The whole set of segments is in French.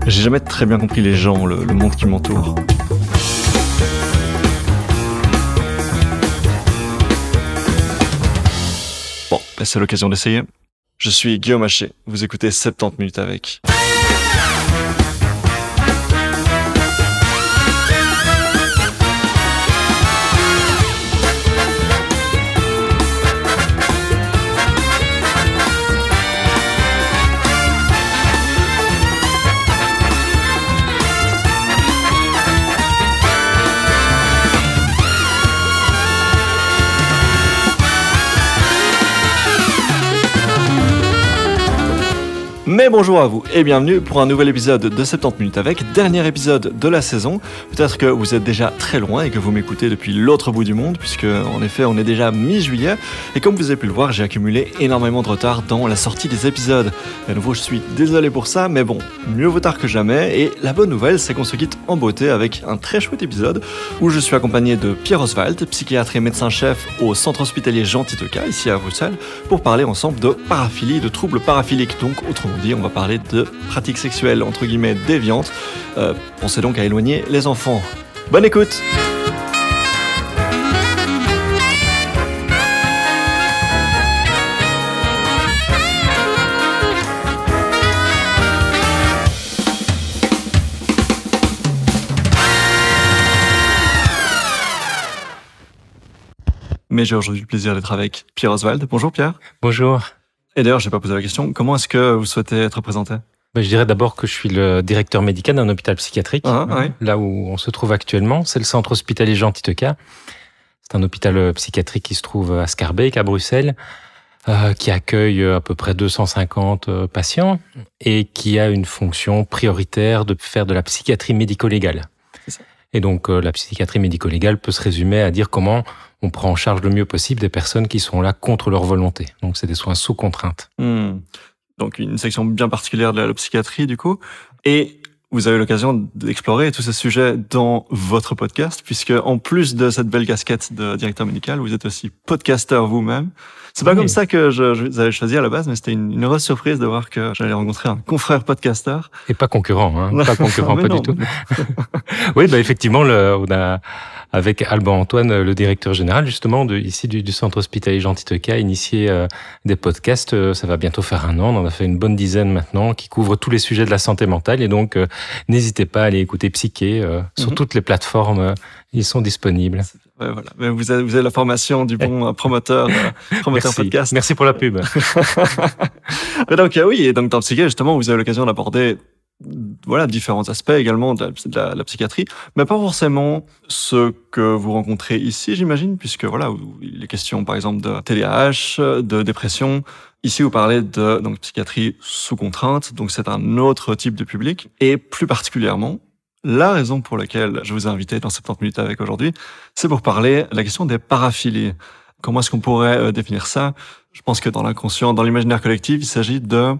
J'ai jamais très bien compris les gens, le monde qui m'entoure. Bon, c'est l'occasion d'essayer. Je suis Guillaume Haché, vous écoutez 70 minutes avec. Mais bonjour à vous et bienvenue pour un nouvel épisode de 70 minutes avec, dernier épisode de la saison. Peut-être que vous êtes déjà très loin et que vous m'écoutez depuis l'autre bout du monde, puisque en effet on est déjà mi-juillet. Et comme vous avez pu le voir, j'ai accumulé énormément de retard dans la sortie des épisodes. Et à nouveau, je suis désolé pour ça, mais bon, mieux vaut tard que jamais. Et la bonne nouvelle, c'est qu'on se quitte en beauté avec un très chouette épisode où je suis accompagné de Pierre Oswald, psychiatre et médecin-chef au centre hospitalier Jean Titoca, ici à Bruxelles, pour parler ensemble de paraphilie, de troubles paraphiliques. Donc, autrement dit, on va parler de pratiques sexuelles entre guillemets déviantes. Pensez donc à éloigner les enfants. Bonne écoute! Mais j'ai aujourd'hui le plaisir d'être avec Pierre Oswald. Bonjour Pierre. Bonjour. Et d'ailleurs, je n'ai pas posé la question, comment est-ce que vous souhaitez être présenté ? Je dirais d'abord que je suis le directeur médical d'un hôpital psychiatrique, oui. Là où on se trouve actuellement. C'est le centre hospitalier Jean Titoca. C'est un hôpital psychiatrique qui se trouve à Schaerbeek, à Bruxelles, qui accueille à peu près 250 patients et qui a une fonction prioritaire de faire de la psychiatrie médico-légale. C'est ça. Et donc, la psychiatrie médico-légale peut se résumer à dire comment on prend en charge le mieux possible des personnes qui sont là contre leur volonté. Donc, c'est des soins sous contrainte. Donc, une section bien particulière de la psychiatrie, du coup. Et vous avez l'occasion d'explorer tous ces sujets dans votre podcast, puisque en plus de cette belle casquette de directeur médical, vous êtes aussi podcasteur vous-même. C'est pas comme ça que je vous avais choisi à la base, mais c'était une heureuse surprise de voir que j'allais rencontrer un confrère podcasteur. Et pas concurrent, hein. Pas concurrent, pas non. du tout. Oui, effectivement, on a, avec Alban Antoine, le directeur général, justement, ici du centre hospitalier Jean Titoca, initié des podcasts. Ça va bientôt faire 1 an. On en a fait une bonne dizaine maintenant, qui couvrent tous les sujets de la santé mentale. Et donc, n'hésitez pas à aller écouter Psyché sur toutes les plateformes. Ils sont disponibles. Ouais, voilà. Mais vous avez la formation du bon promoteur podcast. Merci pour la pub. Mais donc, oui, et donc dans Psyché, justement, vous avez l'occasion d'aborder différents aspects également de la psychiatrie, mais pas forcément ce que vous rencontrez ici, j'imagine, puisque il est question, par exemple, de TDAH, de dépression. Ici, vous parlez de psychiatrie sous contrainte, donc c'est un autre type de public, et plus particulièrement, la raison pour laquelle je vous ai invité dans 70 minutes avec aujourd'hui, c'est pour parler de la question des paraphilies. Comment est-ce qu'on pourrait définir ça ? Je pense que dans l'inconscient, dans l'imaginaire collectif, il s'agit de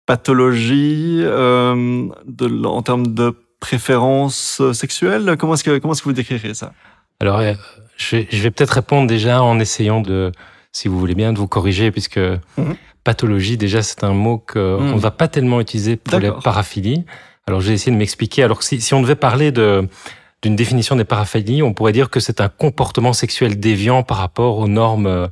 pathologie en termes de préférence sexuelle. Comment est-ce que vous décrirez ça ? Alors, je vais peut-être répondre déjà en essayant de, si vous voulez bien, de vous corriger, puisque pathologie, déjà, c'est un mot qu'on ne va pas tellement utiliser pour les paraphilies. Alors, j'ai essayé de m'expliquer. Alors, si on devait parler d'une définition des paraphilies, on pourrait dire que c'est un comportement sexuel déviant par rapport aux normes,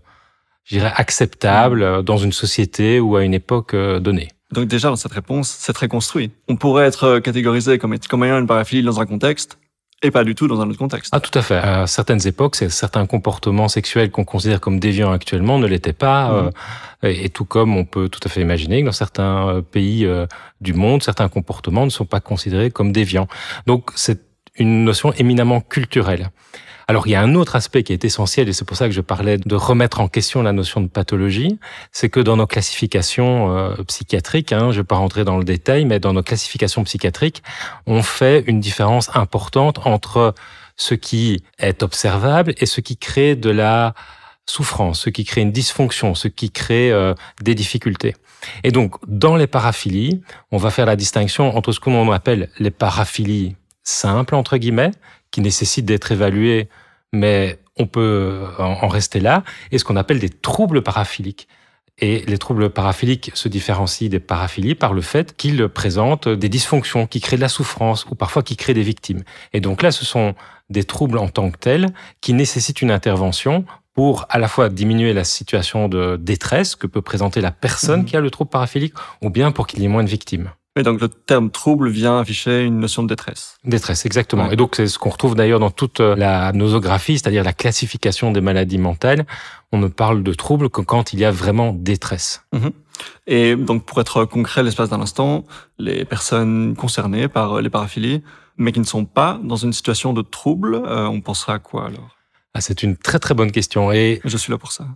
je dirais, acceptables dans une société ou à une époque donnée. Donc déjà, dans cette réponse, c'est très construit. On pourrait être catégorisé comme ayant une paraphilie dans un contexte et pas du tout dans un autre contexte. Ah, tout à fait. À certaines époques, certains comportements sexuels qu'on considère comme déviants actuellement ne l'étaient pas. Et tout comme on peut tout à fait imaginer que dans certains pays du monde, certains comportements ne sont pas considérés comme déviants. Donc, c'est une notion éminemment culturelle. Alors, il y a un autre aspect qui est essentiel, et c'est pour ça que je parlais de remettre en question la notion de pathologie, c'est que dans nos classifications psychiatriques, je ne vais pas rentrer dans le détail, mais dans nos classifications psychiatriques, on fait une différence importante entre ce qui est observable et ce qui crée de la souffrance, ce qui crée une dysfonction, ce qui crée des difficultés. Et donc, dans les paraphilies, on va faire la distinction entre ce qu'on appelle les paraphilies simples, entre guillemets, qui nécessitent d'être évaluées, mais on peut en rester là, et ce qu'on appelle des troubles paraphiliques. Et les troubles paraphiliques se différencient des paraphilies par le fait qu'ils présentent des dysfonctions, qui créent de la souffrance ou parfois qui créent des victimes. Et donc là, ce sont des troubles en tant que tels qui nécessitent une intervention pour à la fois diminuer la situation de détresse que peut présenter la personne qui a le trouble paraphilique ou bien pour qu'il y ait moins de victimes. Et donc le terme trouble vient afficher une notion de détresse. Détresse, exactement. Ouais. Et donc c'est ce qu'on retrouve d'ailleurs dans toute la nosographie, c'est-à-dire la classification des maladies mentales. On ne parle de trouble que quand il y a vraiment détresse. Et donc pour être concret l'espace d'un instant, les personnes concernées par les paraphilies, mais qui ne sont pas dans une situation de trouble, on pensera à quoi alors? Ah, c'est une très très bonne question. Et je suis là pour ça.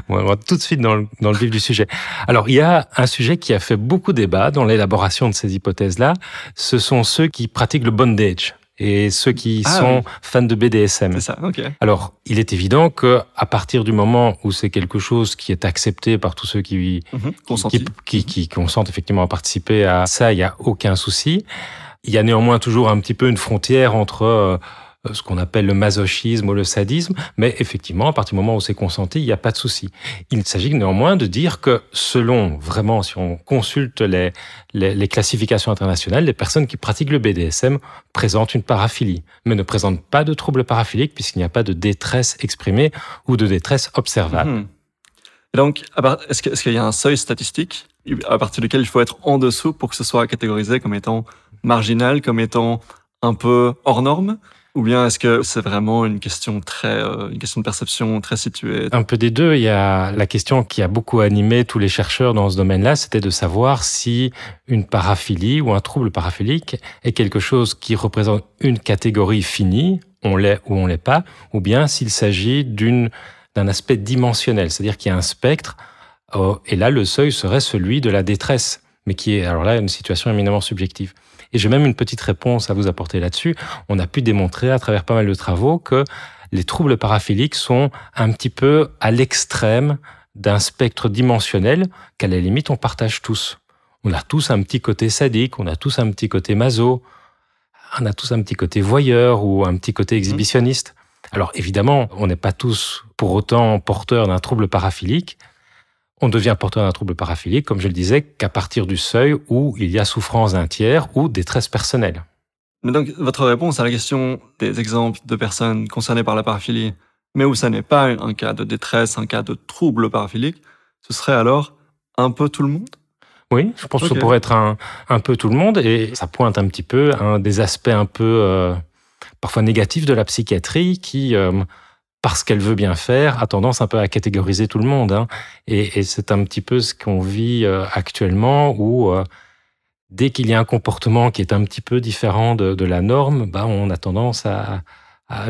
On va tout de suite dans le vif du sujet. Alors, il y a un sujet qui a fait beaucoup débat dans l'élaboration de ces hypothèses-là. Ce sont ceux qui pratiquent le bondage et ceux qui sont fans de BDSM. C'est ça, ok. Alors, il est évident que à partir du moment où c'est quelque chose qui est accepté par tous ceux qui consentent effectivement à participer à ça, il n'y a aucun souci. Il y a néanmoins toujours un petit peu une frontière entre ce qu'on appelle le masochisme ou le sadisme, mais effectivement, à partir du moment où c'est consenti, il n'y a pas de souci. Il s'agit néanmoins de dire que selon, vraiment, si on consulte les classifications internationales, les personnes qui pratiquent le BDSM présentent une paraphilie, mais ne présentent pas de trouble paraphilique puisqu'il n'y a pas de détresse exprimée ou de détresse observable. Et donc, est-ce qu'il y a un seuil statistique à partir duquel il faut être en dessous pour que ce soit catégorisé comme étant marginal, comme étant un peu hors norme? Ou bien est-ce que c'est vraiment une question de perception très située? Un peu des deux. Il y a la question qui a beaucoup animé tous les chercheurs dans ce domaine-là, c'était de savoir si une paraphilie ou un trouble paraphilique est quelque chose qui représente une catégorie finie, on l'est ou on l'est pas, ou bien s'il s'agit d'un aspect dimensionnel, c'est-à-dire qu'il y a un spectre, et là le seuil serait celui de la détresse, mais qui est alors là une situation éminemment subjective. Et j'ai même une petite réponse à vous apporter là-dessus. On a pu démontrer à travers pas mal de travaux que les troubles paraphiliques sont un petit peu à l'extrême d'un spectre dimensionnel qu'à la limite on partage tous. On a tous un petit côté sadique, on a tous un petit côté maso, on a tous un petit côté voyeur ou un petit côté exhibitionniste. Alors évidemment, on n'est pas tous pour autant porteurs d'un trouble paraphilique. On devient porteur d'un trouble paraphilique, comme je le disais, qu'à partir du seuil où il y a souffrance d'un tiers ou détresse personnelle. Mais donc, votre réponse à la question des exemples de personnes concernées par la paraphilie, mais où ça n'est pas un cas de détresse, un cas de trouble paraphilique, ce serait alors un peu tout le monde? Oui, je pense que ça pourrait être un peu tout le monde, et ça pointe un petit peu un des aspects un peu parfois négatifs de la psychiatrie qui... parce qu'elle veut bien faire, a tendance un peu à catégoriser tout le monde. Et c'est un petit peu ce qu'on vit actuellement, où dès qu'il y a un comportement qui est un petit peu différent de la norme, on a tendance à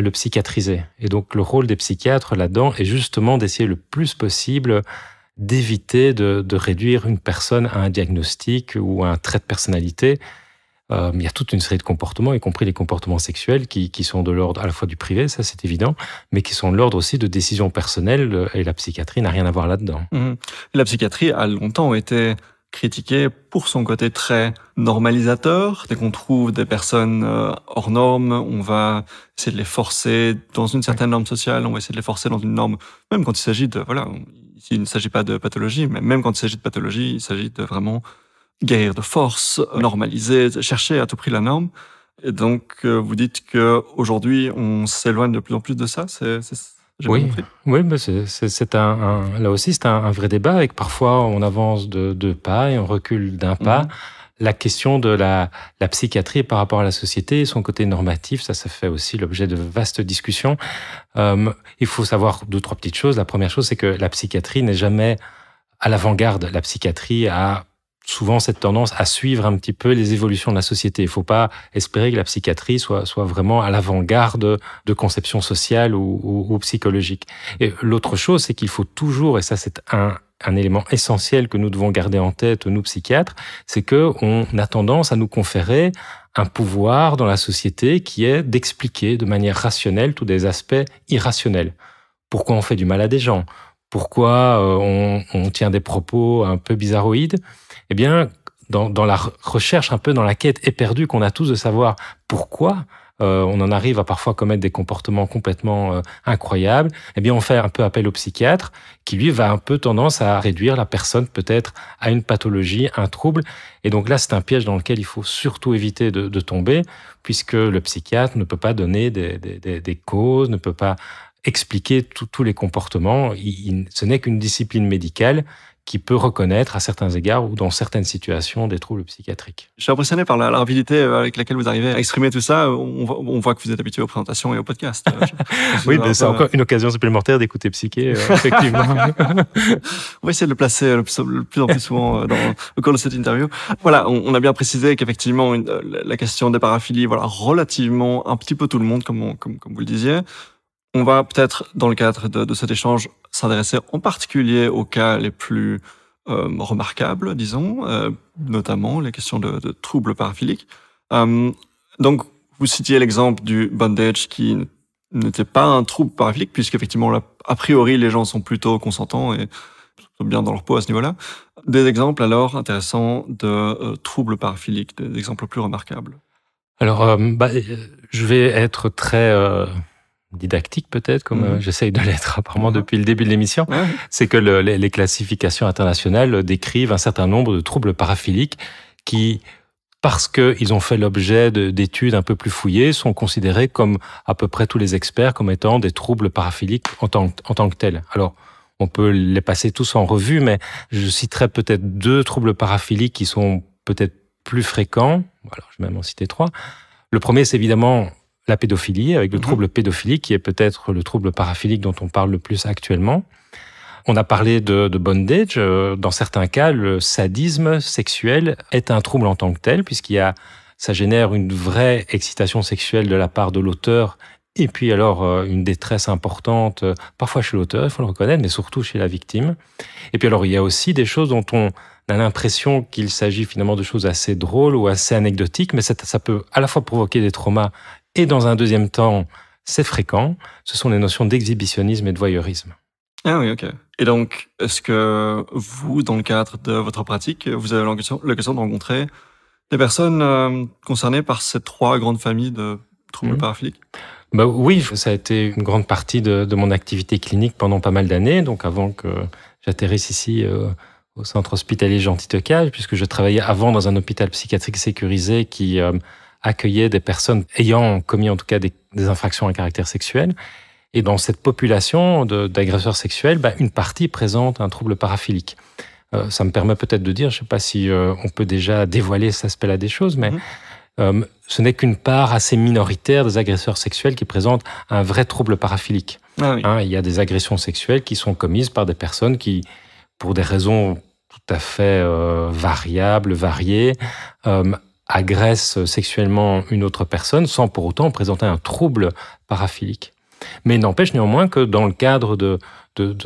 le psychiatriser. Et donc le rôle des psychiatres là-dedans est justement d'essayer le plus possible d'éviter de réduire une personne à un diagnostic ou à un trait de personnalité. Il y a toute une série de comportements, y compris les comportements sexuels, qui sont de l'ordre à la fois du privé, ça c'est évident, mais qui sont de l'ordre aussi de décisions personnelles, et la psychiatrie n'a rien à voir là-dedans. La psychiatrie a longtemps été critiquée pour son côté très normalisateur. Dès qu'on trouve des personnes hors normes, on va essayer de les forcer dans une certaine norme sociale, on va essayer de les forcer dans une norme, même quand il s'agit de... Ici, il ne s'agit pas de pathologie, mais même quand il s'agit de pathologie, il s'agit de vraiment... guérir de force, normaliser, chercher à tout prix la norme. Et donc, vous dites qu'aujourd'hui, on s'éloigne de plus en plus de ça, oui, mais là aussi, c'est un vrai débat, et que parfois, on avance de 2 pas et on recule d'un pas. La question de la psychiatrie par rapport à la société et son côté normatif, ça fait aussi l'objet de vastes discussions. Il faut savoir 2-3 petites choses. La première chose, c'est que la psychiatrie n'est jamais à l'avant-garde. La psychiatrie a souvent cette tendance à suivre un petit peu les évolutions de la société. Il ne faut pas espérer que la psychiatrie soit vraiment à l'avant-garde de conception sociale ou psychologique. Et l'autre chose, c'est qu'il faut toujours, et ça c'est un élément essentiel que nous devons garder en tête, nous psychiatres, c'est qu'on a tendance à nous conférer un pouvoir dans la société qui est d'expliquer de manière rationnelle tous des aspects irrationnels. Pourquoi on fait du mal à des gens ? Pourquoi on tient des propos un peu bizarroïdes ? Eh bien, dans la recherche, un peu dans la quête éperdue qu'on a tous de savoir pourquoi on en arrive à parfois commettre des comportements complètement incroyables, eh bien on fait un peu appel au psychiatre qui lui va un peu tendance à réduire la personne peut-être à une pathologie, un trouble. Et donc là, c'est un piège dans lequel il faut surtout éviter de tomber, puisque le psychiatre ne peut pas donner des causes, ne peut pas expliquer tous les comportements. Ce n'est qu'une discipline médicale qui peut reconnaître à certains égards ou dans certaines situations des troubles psychiatriques. Je suis impressionné par la rapidité avec laquelle vous arrivez à exprimer tout ça. On voit que vous êtes habitué aux présentations et aux podcasts. Oui, mais c'est encore une occasion supplémentaire d'écouter Psyché, effectivement. On va essayer de le placer le plus en plus souvent au cours de cette interview. Voilà, on a bien précisé qu'effectivement, la question des paraphilies, voilà, relativement un petit peu tout le monde, comme vous le disiez. On va peut-être, dans le cadre de cet échange, s'intéresser en particulier aux cas les plus remarquables, disons, notamment les questions de troubles paraphiliques. Donc, vous citiez l'exemple du bondage qui n'était pas un trouble paraphilique, puisqu'effectivement, a priori, les gens sont plutôt consentants et plutôt bien dans leur peau à ce niveau-là. Des exemples, alors, intéressants de troubles paraphiliques, des exemples plus remarquables. Alors, je vais être très... didactique peut-être, comme j'essaye de l'être apparemment depuis le début de l'émission, c'est que les classifications internationales décrivent un certain nombre de troubles paraphiliques qui, parce qu'ils ont fait l'objet d'études un peu plus fouillées, sont considérés comme à peu près tous les experts comme étant des troubles paraphiliques en tant que tels. Alors, on peut les passer tous en revue, mais je citerai peut-être 2 troubles paraphiliques qui sont peut-être plus fréquents. Alors, je vais même en citer 3. Le premier, c'est évidemment la pédophilie, avec le trouble pédophilique, qui est peut-être le trouble paraphilique dont on parle le plus actuellement. On a parlé de bondage. Dans certains cas, le sadisme sexuel est un trouble en tant que tel, ça génère une vraie excitation sexuelle de la part de l'auteur, et puis alors une détresse importante, parfois chez l'auteur, il faut le reconnaître, mais surtout chez la victime. Et puis alors, il y a aussi des choses dont on a l'impression qu'il s'agit finalement de choses assez drôles ou assez anecdotiques, mais ça peut à la fois provoquer des traumas. Et dans un deuxième temps, c'est fréquent, ce sont les notions d'exhibitionnisme et de voyeurisme. Ah oui, ok. Et donc, est-ce que vous, dans le cadre de votre pratique, vous avez l'occasion de rencontrer des personnes concernées par ces 3 grandes familles de troubles paraphiliques? Oui, ça a été une grande partie de mon activité clinique pendant pas mal d'années, donc avant que j'atterrisse ici au centre hospitalier Gentil-Tocage, puisque je travaillais avant dans un hôpital psychiatrique sécurisé qui accueillait des personnes ayant commis en tout cas des infractions à caractère sexuel. Et dans cette population d'agresseurs sexuels, une partie présente un trouble paraphilique. Ça me permet peut-être de dire, je ne sais pas si on peut déjà dévoiler cet aspect-là des choses, mais ce n'est qu'une part assez minoritaire des agresseurs sexuels qui présentent un vrai trouble paraphilique. Ah oui. Il y a des agressions sexuelles qui sont commises par des personnes qui, pour des raisons tout à fait variables, variées, agresse sexuellement une autre personne sans pour autant présenter un trouble paraphilique. Mais il n'empêche néanmoins que dans le cadre de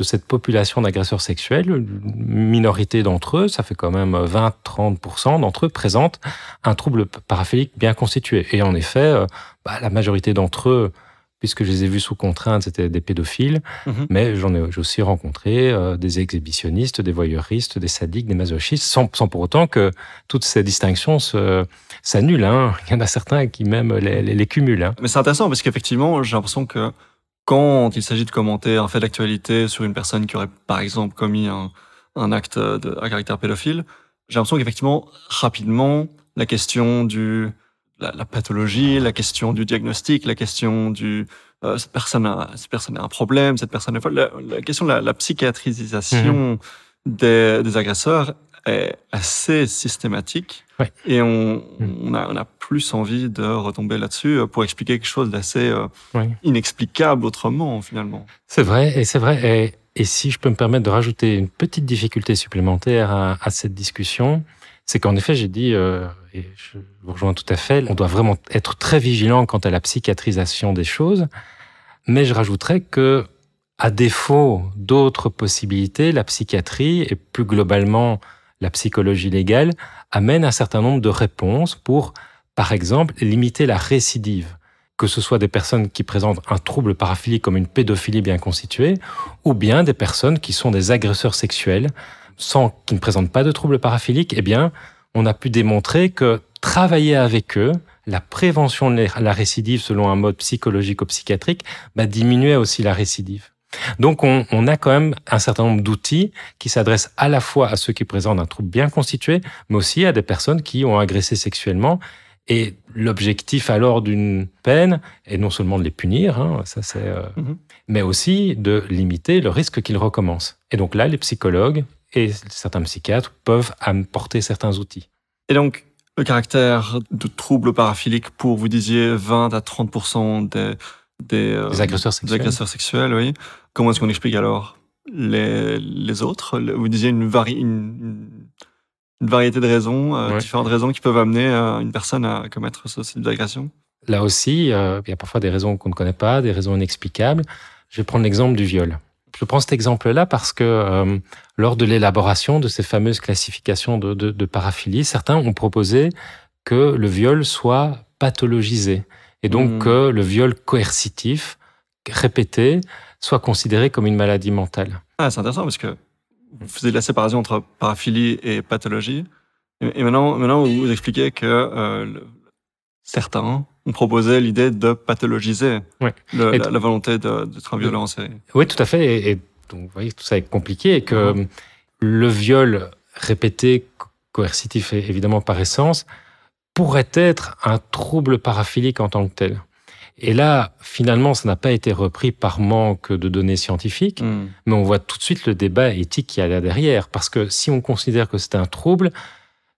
cette population d'agresseurs sexuels, une minorité d'entre eux, ça fait quand même 20-30% d'entre eux, présentent un trouble paraphilique bien constitué. Et en effet, la majorité d'entre eux, puisque je les ai vus sous contrainte, c'était des pédophiles, mais j'ai aussi rencontré des exhibitionnistes, des voyeuristes, des sadiques, des masochistes, sans pour autant que toutes ces distinctions s'annulent. Il y en a certains qui même les cumulent. Mais c'est intéressant parce qu'effectivement, j'ai l'impression que quand il s'agit de commenter un fait d'actualité sur une personne qui aurait, par exemple, commis un acte à caractère pédophile, j'ai l'impression qu'effectivement, rapidement, la question la pathologie, la question du diagnostic, la question cette personne a un problème, cette personne est folle, la question de la psychiatrisation des agresseurs est assez systématique. Ouais. Et on a plus envie de retomber là-dessus pour expliquer quelque chose d'assez inexplicable autrement, finalement. C'est vrai. Et si je peux me permettre de rajouter une petite difficulté supplémentaire à cette discussion, c'est qu'en effet, j'ai dit, et je vous rejoins tout à fait, on doit vraiment être très vigilant quant à la psychiatrisation des choses, mais je rajouterais que, à défaut d'autres possibilités, la psychiatrie et plus globalement la psychologie légale amène un certain nombre de réponses pour, par exemple, limiter la récidive. Que ce soit des personnes qui présentent un trouble paraphilique comme une pédophilie bien constituée, ou bien des personnes qui sont des agresseurs sexuels qui ne présentent pas de trouble paraphilique, eh bien, on a pu démontrer que travailler avec eux la prévention de la récidive selon un mode psychologico-psychiatrique diminuait aussi la récidive. Donc, on a quand même un certain nombre d'outils qui s'adressent à la fois à ceux qui présentent un trouble bien constitué, mais aussi à des personnes qui ont agressé sexuellement. Et l'objectif alors d'une peine est non seulement de les punir, mais aussi de limiter le risque qu'ils recommencent. Et donc là, les psychologues et certains psychiatres peuvent apporter certains outils. Et donc, le caractère de trouble paraphilique pour, vous disiez, 20 à 30% des agresseurs sexuels. Des agresseurs sexuels, oui. Comment est-ce qu'on explique alors les autres? Vous disiez une variété de raisons, différentes raisons qui peuvent amener une personne à commettre ce type d'agression. Là aussi, il y a parfois des raisons qu'on ne connaît pas, des raisons inexplicables. Je vais prendre l'exemple du viol. Je prends cet exemple-là parce que lors de l'élaboration de ces fameuses classifications de paraphilie, certains ont proposé que le viol soit pathologisé et donc que le viol coercitif, répété, soit considéré comme une maladie mentale. Ah, c'est intéressant parce que vous faisiez la séparation entre paraphilie et pathologie. Et maintenant vous expliquez que certains ont proposé l'idée de pathologiser la volonté d'être un violent en série. Oui, tout à fait. Et donc, vous voyez, tout ça est compliqué et que le viol répété, coercitif évidemment par essence, pourrait être un trouble paraphilique en tant que tel. Et là, finalement, ça n'a pas été repris par manque de données scientifiques, mais on voit tout de suite le débat éthique qu'il y a là derrière. Parce que si on considère que c'est un trouble,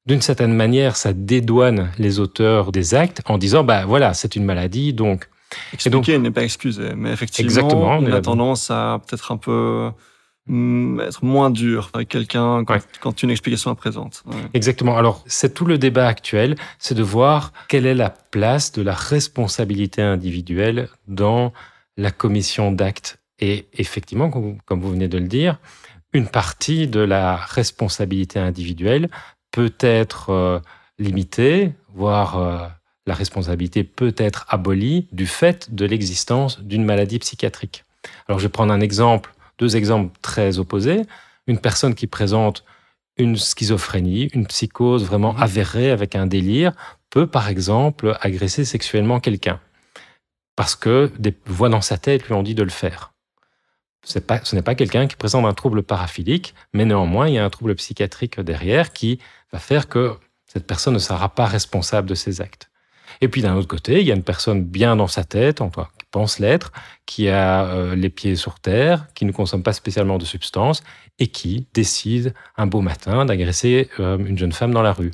d'une certaine manière, ça dédouane les auteurs des actes en disant, voilà, c'est une maladie, donc... Expliquer n'est pas excuser, mais effectivement, on a tendance à peut-être un peu être moins dur avec quelqu'un quand une explication est présente. Ouais. Exactement. Alors, c'est tout le débat actuel, c'est de voir quelle est la place de la responsabilité individuelle dans la commission d'actes. Et effectivement, comme vous venez de le dire, une partie de la responsabilité individuelle peut être limitée, voire la responsabilité peut être abolie du fait de l'existence d'une maladie psychiatrique. Alors, je vais prendre deux exemples très opposés. Une personne qui présente une schizophrénie, une psychose vraiment avérée avec un délire, peut par exemple agresser sexuellement quelqu'un parce que des voix dans sa tête lui ont dit de le faire. Ce n'est pas quelqu'un qui présente un trouble paraphilique, mais néanmoins, il y a un trouble psychiatrique derrière qui va faire que cette personne ne sera pas responsable de ses actes. Et puis d'un autre côté, il y a une personne bien dans sa tête, qui pense l'être, qui a les pieds sur terre, qui ne consomme pas spécialement de substances et qui décide un beau matin d'agresser une jeune femme dans la rue.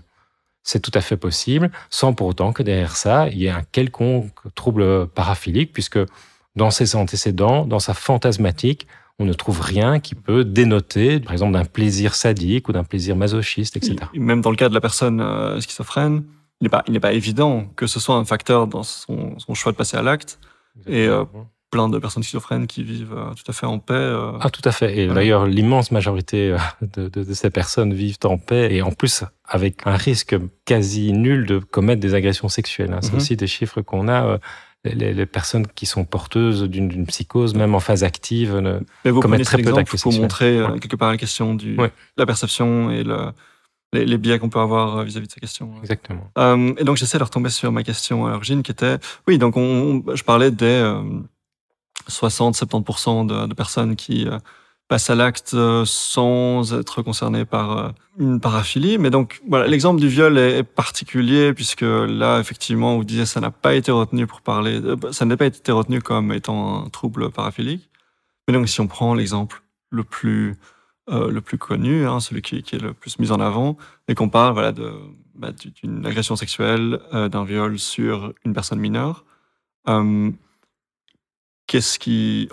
C'est tout à fait possible, sans pour autant que derrière ça, il y ait un quelconque trouble paraphilique, puisque dans ses antécédents, dans sa fantasmatique, on ne trouve rien qui peut dénoter, par exemple, d'un plaisir sadique ou d'un plaisir masochiste, etc. Même dans le cas de la personne schizophrène, il n'est pas évident que ce soit un facteur dans son choix de passer à l'acte. Et plein de personnes schizophrènes qui vivent tout à fait en paix. Ah, tout à fait. Et d'ailleurs, l'immense majorité de ces personnes vivent en paix et en plus avec un risque quasi nul de commettre des agressions sexuelles. C'est aussi des chiffres qu'on a. Les personnes qui sont porteuses d'une psychose, même en phase active, commettent très peu d'actes sexuels. Pour montrer quelque part la question de la perception et les biais qu'on peut avoir vis-à-vis de ces questions. Exactement. Et donc, j'essaie de retomber sur ma question à l'origine qui était... Oui, donc je parlais des 60-70% de personnes qui passent à l'acte sans être concernées par une paraphilie. Mais donc, voilà, l'exemple du viol est particulier puisque là, effectivement, vous disiez ça n'a pas été retenu ça n'a pas été retenu comme étant un trouble paraphilique. Mais donc, si on prend l'exemple le plus connu, celui qui est le plus mis en avant, et qu'on parle d'une agression sexuelle, d'un viol sur une personne mineure. On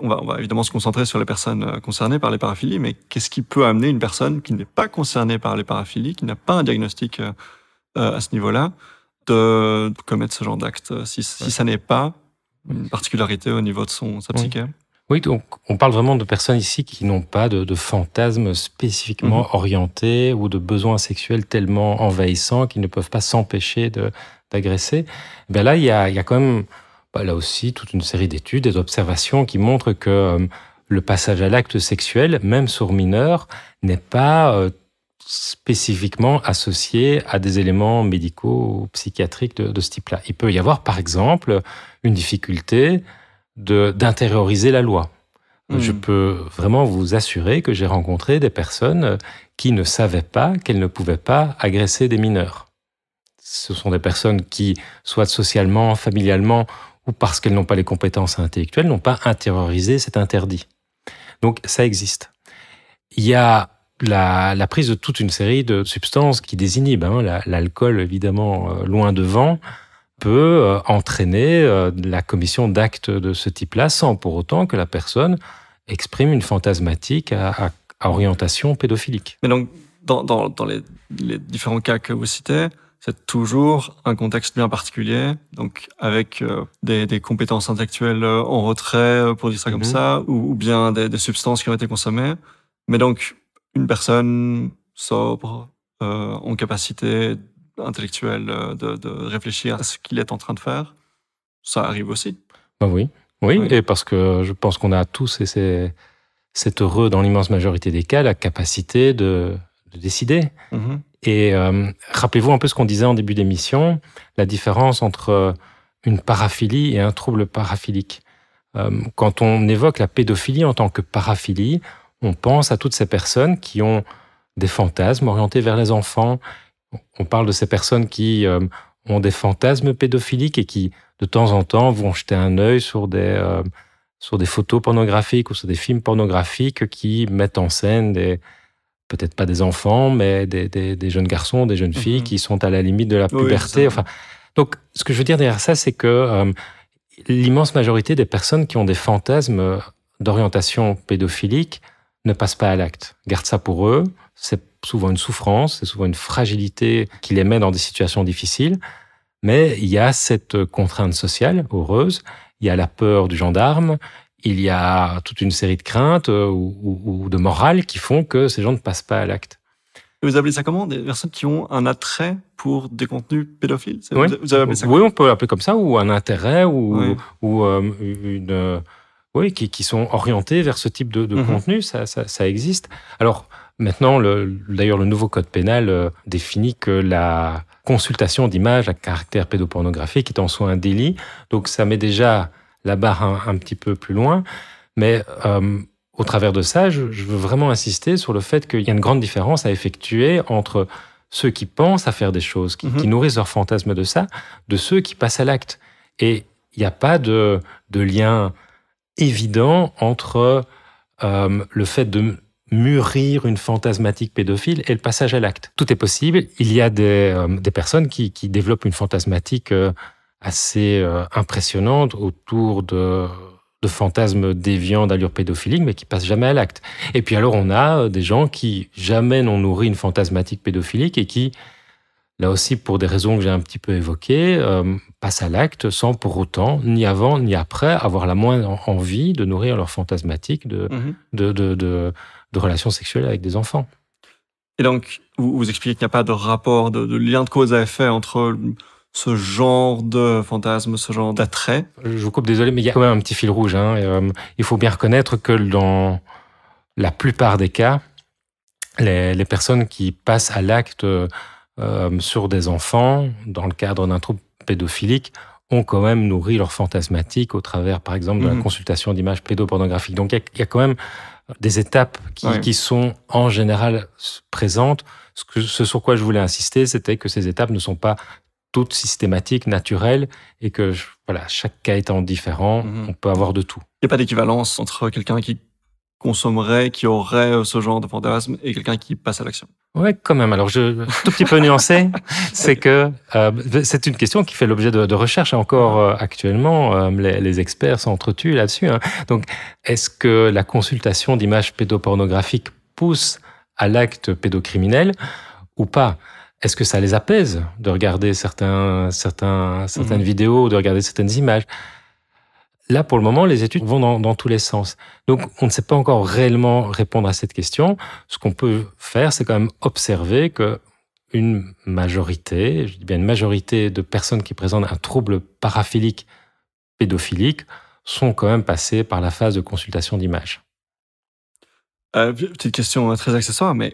va évidemment se concentrer sur les personnes concernées par les paraphilies, mais qu'est-ce qui peut amener une personne qui n'est pas concernée par les paraphilies, qui n'a pas un diagnostic à ce niveau-là, de commettre ce genre d'acte, si ça n'est pas une particularité au niveau de sa psyché? Oui, donc on parle vraiment de personnes ici qui n'ont pas de fantasmes spécifiquement orientés ou de besoins sexuels tellement envahissants qu'ils ne peuvent pas s'empêcher d'agresser. Là, il y a quand même, là aussi, toute une série d'études et d'observations qui montrent que le passage à l'acte sexuel, même sur mineur, n'est pas spécifiquement associés à des éléments médicaux ou psychiatriques de ce type-là. Il peut y avoir, par exemple, une difficulté d'intérioriser la loi. Je peux vraiment vous assurer que j'ai rencontré des personnes qui ne savaient pas qu'elles ne pouvaient pas agresser des mineurs. Ce sont des personnes qui, soit socialement, familialement, ou parce qu'elles n'ont pas les compétences intellectuelles, n'ont pas intériorisé cet interdit. Donc ça existe. Il y a la prise de toute une série de substances qui désinhibent. L'alcool, évidemment, loin devant, peut entraîner la commission d'actes de ce type-là sans pour autant que la personne exprime une fantasmatique à orientation pédophilique. Mais donc, dans les différents cas que vous citez, c'est toujours un contexte bien particulier, donc avec des compétences intellectuelles en retrait, pour dire ça comme ça, ou bien des substances qui ont été consommées. Mais donc, une personne sobre, en capacité intellectuelle de réfléchir à ce qu'il est en train de faire, ça arrive aussi. Ben oui, et parce que je pense qu'on a tous, et c'est heureux dans l'immense majorité des cas, la capacité de décider. Et rappelez-vous un peu ce qu'on disait en début d'émission, la différence entre une paraphilie et un trouble paraphilique. Quand on évoque la pédophilie en tant que paraphilie, on pense à toutes ces personnes qui ont des fantasmes orientés vers les enfants. On parle de ces personnes qui ont des fantasmes pédophiliques et qui, de temps en temps, vont jeter un œil sur des photos pornographiques ou sur des films pornographiques qui mettent en scène peut-être pas des enfants, mais des jeunes garçons, des jeunes filles qui sont à la limite de la puberté. Donc, ce que je veux dire derrière ça, c'est que l'immense majorité des personnes qui ont des fantasmes d'orientation pédophilique ne passent pas à l'acte. Gardent ça pour eux. C'est souvent une souffrance, c'est souvent une fragilité qui les met dans des situations difficiles. Mais il y a cette contrainte sociale heureuse, il y a la peur du gendarme, il y a toute une série de craintes ou de morale qui font que ces gens ne passent pas à l'acte. Vous appelez ça comment? Des personnes qui ont un attrait pour des contenus pédophiles? Vous avez appelé ça oui, on peut l'appeler comme ça, ou un intérêt, qui sont orientés vers ce type de contenu, ça existe. Alors, maintenant, d'ailleurs, le nouveau code pénal définit que la consultation d'images à caractère pédopornographique est en soi un délit. Donc, ça met déjà la barre un petit peu plus loin. Mais au travers de ça, je veux vraiment insister sur le fait qu'il y a une grande différence à effectuer entre ceux qui pensent à faire des choses, qui nourrissent leur fantasme de ça, de ceux qui passent à l'acte. Et il n'y a pas de lien évident entre le fait de mûrir une fantasmatique pédophile et le passage à l'acte. Tout est possible. Il y a des personnes qui développent une fantasmatique assez impressionnante autour de fantasmes déviants d'allure pédophilique, mais qui passent jamais à l'acte. Et puis alors, on a des gens qui jamais n'ont nourri une fantasmatique pédophilique et qui, là aussi, pour des raisons que j'ai un petit peu évoquées, passent à l'acte sans pour autant, ni avant ni après, avoir la moindre envie de nourrir leur fantasmatique de relations sexuelles avec des enfants. Et donc, vous expliquez qu'il n'y a pas de rapport, de lien de cause à effet entre ce genre de fantasme, ce genre d'attrait? Je vous coupe, désolé, mais il y a quand même un petit fil rouge. Il faut bien reconnaître que dans la plupart des cas, les personnes qui passent à l'acte sur des enfants, dans le cadre d'un trouble pédophilique, ont quand même nourri leur fantasmatique au travers, par exemple, de la consultation d'images pédopornographiques. Donc, il y a quand même des étapes qui sont en général présentes. Ce sur quoi je voulais insister, c'était que ces étapes ne sont pas toutes systématiques, naturelles, et que chaque cas étant différent, on peut avoir de tout. Il n'y a pas d'équivalence entre quelqu'un qui consommerait, qui aurait ce genre de fantasme, et quelqu'un qui passe à l'action. Oui, quand même. Alors, tout petit peu nuancé, c'est que c'est une question qui fait l'objet de recherches encore actuellement. Les experts s'entretuent là-dessus. Donc, est-ce que la consultation d'images pédopornographiques pousse à l'acte pédocriminel ou pas? Est-ce que ça les apaise de regarder certaines vidéos, de regarder certaines images? Là, pour le moment, les études vont dans tous les sens. Donc, on ne sait pas encore réellement répondre à cette question. Ce qu'on peut faire, c'est quand même observer que une majorité, je dis bien une majorité de personnes qui présentent un trouble paraphilique pédophilique sont quand même passées par la phase de consultation d'images. Petite question très accessoire, mais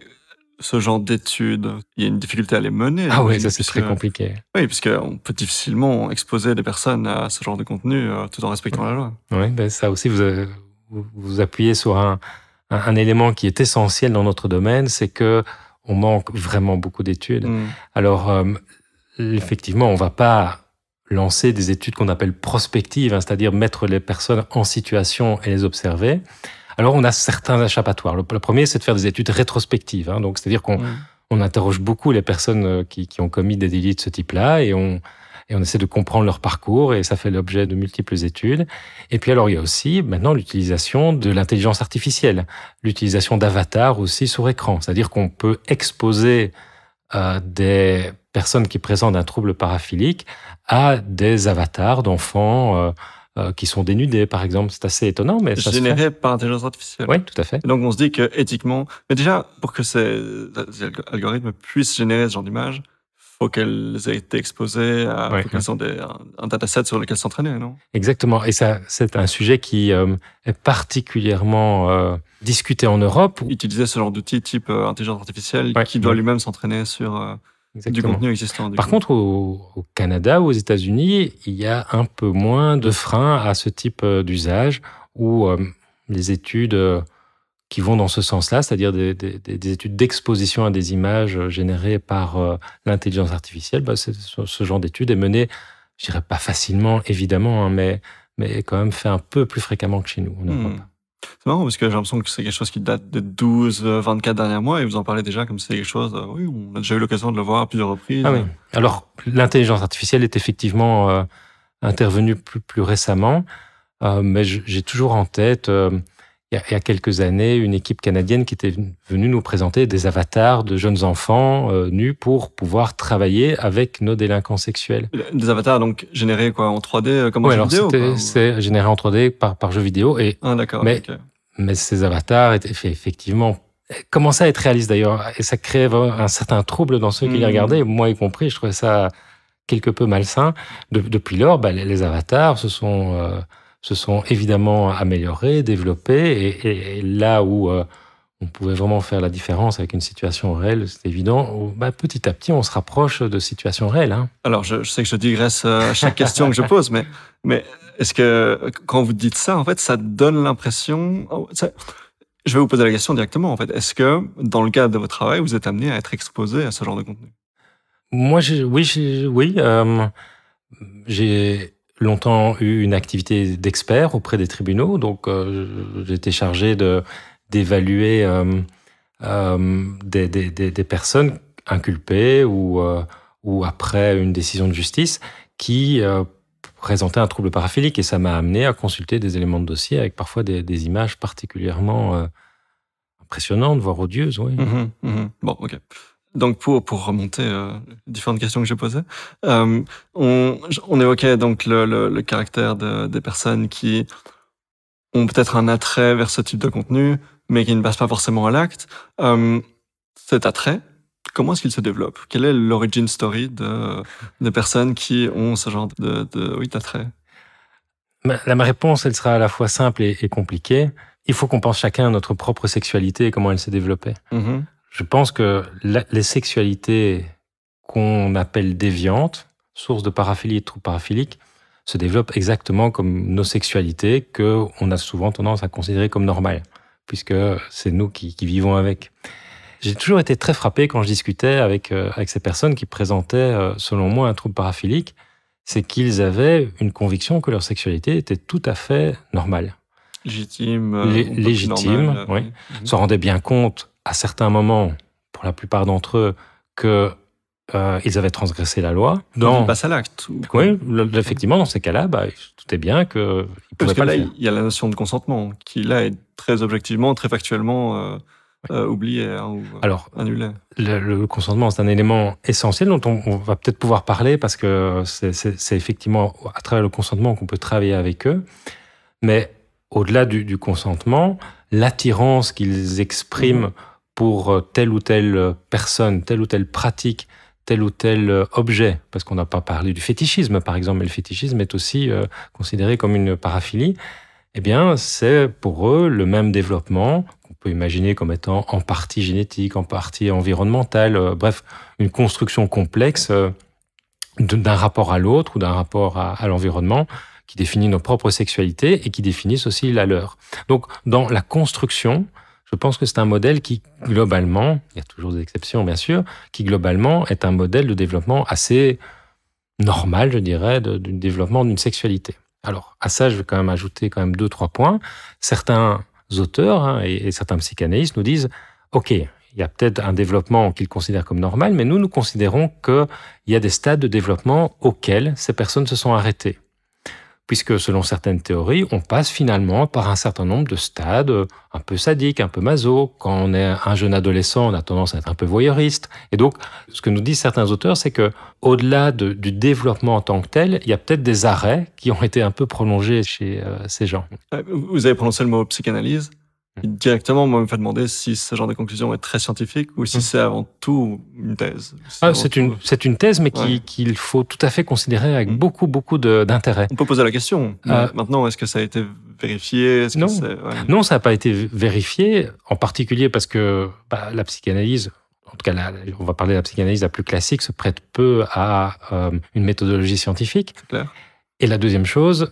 ce genre d'études, il y a une difficulté à les mener. Ah oui, ça c'est très compliqué. Oui, puisqu'on peut difficilement exposer des personnes à ce genre de contenu tout en respectant la loi. Oui, ben ça aussi, vous appuyez sur un élément qui est essentiel dans notre domaine, c'est que on manque vraiment beaucoup d'études. Alors, effectivement, on ne va pas lancer des études qu'on appelle prospectives, c'est-à-dire mettre les personnes en situation et les observer. Alors, on a certains échappatoires. Le premier, c'est de faire des études rétrospectives. Donc, c'est-à-dire qu'on interroge beaucoup les personnes qui ont commis des délits de ce type-là et on essaie de comprendre leur parcours et ça fait l'objet de multiples études. Et puis alors, il y a aussi maintenant l'utilisation de l'intelligence artificielle, l'utilisation d'avatars aussi sur écran. C'est-à-dire qu'on peut exposer des personnes qui présentent un trouble paraphilique à des avatars d'enfants qui sont dénudés, par exemple. C'est assez étonnant, mais ça généré se fait. par intelligence artificielle. Oui, tout à fait. Et donc, on se dit que éthiquement, mais déjà, pour que ces algorithmes puissent générer ce genre d'images, faut qu'elles aient été exposées à faut qu'elles ont un dataset sur lequel s'entraîner, non? Exactement. Et ça, c'est un sujet qui est particulièrement discuté en Europe. Utiliser ce genre d'outil type intelligence artificielle qui doit lui-même s'entraîner sur du contenu existant. Par contre, au Canada ou aux États-Unis, il y a un peu moins de freins à ce type d'usage où les études qui vont dans ce sens-là, c'est-à-dire des études d'exposition à des images générées par l'intelligence artificielle, ce genre d'études est mené, je dirais pas facilement, évidemment, mais quand même fait un peu plus fréquemment que chez nous en Europe. C'est marrant parce que j'ai l'impression que c'est quelque chose qui date des 12-24 derniers mois et vous en parlez déjà comme si c'était quelque chose, oui, on a déjà eu l'occasion de le voir à plusieurs reprises. Ah oui. Alors, l'intelligence artificielle est effectivement intervenue plus récemment, mais j'ai toujours en tête... Il y a quelques années, une équipe canadienne qui était venue nous présenter des avatars de jeunes enfants nus pour pouvoir travailler avec nos délinquants sexuels. Des avatars donc générés quoi en 3D comme un jeu vidéo? C'est généré en 3D par jeu vidéo. D'accord. Mais ces avatars effectivement commençaient à être réalistes d'ailleurs, et ça créait un certain trouble dans ceux qui les regardaient, moi y compris. Je trouvais ça quelque peu malsain. Depuis lors, les avatars se sont évidemment améliorés, développés, et là où on pouvait vraiment faire la différence avec une situation réelle, c'est évident, petit à petit, on se rapproche de situations réelles. Alors, je sais que je digresse à chaque question que je pose, mais est-ce que quand vous dites ça, en fait, ça donne l'impression... Je vais vous poser la question directement, en fait. Est-ce que, dans le cadre de votre travail, vous êtes amené à être exposé à ce genre de contenu? Moi, oui. J'ai longtemps eu une activité d'expert auprès des tribunaux, donc j'étais chargé d'évaluer des personnes inculpées ou après une décision de justice qui présentaient un trouble paraphilique, et ça m'a amené à consulter des éléments de dossier avec parfois des images particulièrement impressionnantes, voire odieuses. Oui. Bon, ok. Donc pour remonter différentes questions que j'ai posées, on évoquait donc le caractère des personnes qui ont peut-être un attrait vers ce type de contenu, mais qui ne passent pas forcément à l'acte. Cet attrait, comment est-ce qu'il se développe? Quelle est l'origin story de personnes qui ont ce genre d'attrait? Ma réponse, elle sera à la fois simple et compliquée. Il faut qu'on pense chacun à notre propre sexualité et comment elle s'est développée. Je pense que les sexualités qu'on appelle déviantes, sources de paraphilie et de troubles paraphiliques, se développent exactement comme nos sexualités qu'on a souvent tendance à considérer comme normales, puisque c'est nous qui vivons avec. J'ai toujours été très frappé quand je discutais avec ces personnes qui présentaient, selon moi, un trouble paraphilique, c'est qu'ils avaient une conviction que leur sexualité était tout à fait normale. Légitime. Légitime, oui. Se rendaient bien compte à certains moments, pour la plupart d'entre eux, qu'ils avaient transgressé la loi. Ils passent à l'acte. Oui, effectivement, dans ces cas-là, tout est bien qu'ils ne pouvaient pas le faire. Il y a la notion de consentement, qui là est très objectivement, très factuellement oubliée ou annulée. Le consentement, c'est un élément essentiel dont on va peut-être pouvoir parler, parce que c'est effectivement à travers le consentement qu'on peut travailler avec eux. Mais au-delà du consentement, l'attirance qu'ils expriment pour telle ou telle personne, telle ou telle pratique, tel ou tel objet, parce qu'on n'a pas parlé du fétichisme, par exemple, mais le fétichisme est aussi considéré comme une paraphilie, eh bien, c'est pour eux le même développement qu'on peut imaginer comme étant en partie génétique, en partie environnementale, bref, une construction complexe d'un rapport à l'autre ou d'un rapport à l'environnement qui définit nos propres sexualités et qui définissent aussi la leur. Donc, dans la construction, je pense que c'est un modèle qui, globalement, il y a toujours des exceptions bien sûr, qui globalement est un modèle de développement assez normal, je dirais, du développement d'une sexualité. Alors, à ça, je vais quand même ajouter quand même 2-3 points. Certains auteurs et certains psychanalystes nous disent, OK, il y a peut-être un développement qu'ils considèrent comme normal, mais nous considérons qu'il y a des stades de développement auxquels ces personnes se sont arrêtées. Puisque selon certaines théories, on passe finalement par un certain nombre de stades un peu sadiques, un peu maso. Quand on est un jeune adolescent, on a tendance à être un peu voyeuriste. Et donc, ce que nous disent certains auteurs, c'est que au-delà du développement en tant que tel, il y a peut-être des arrêts qui ont été un peu prolongés chez ces gens. Vous avez prononcé le mot psychanalyse. Directement, moi, me fait demander si ce genre de conclusion est très scientifique ou si c'est avant tout une thèse. C'est une thèse, mais qu'il faut tout à fait considérer avec beaucoup d'intérêt. On peut poser la question. Maintenant, est-ce que ça a été vérifié? Non. Non, ça n'a pas été vérifié, en particulier parce que la psychanalyse, en tout cas, on va parler de la psychanalyse la plus classique, se prête peu à une méthodologie scientifique. C'est clair. Et la deuxième chose,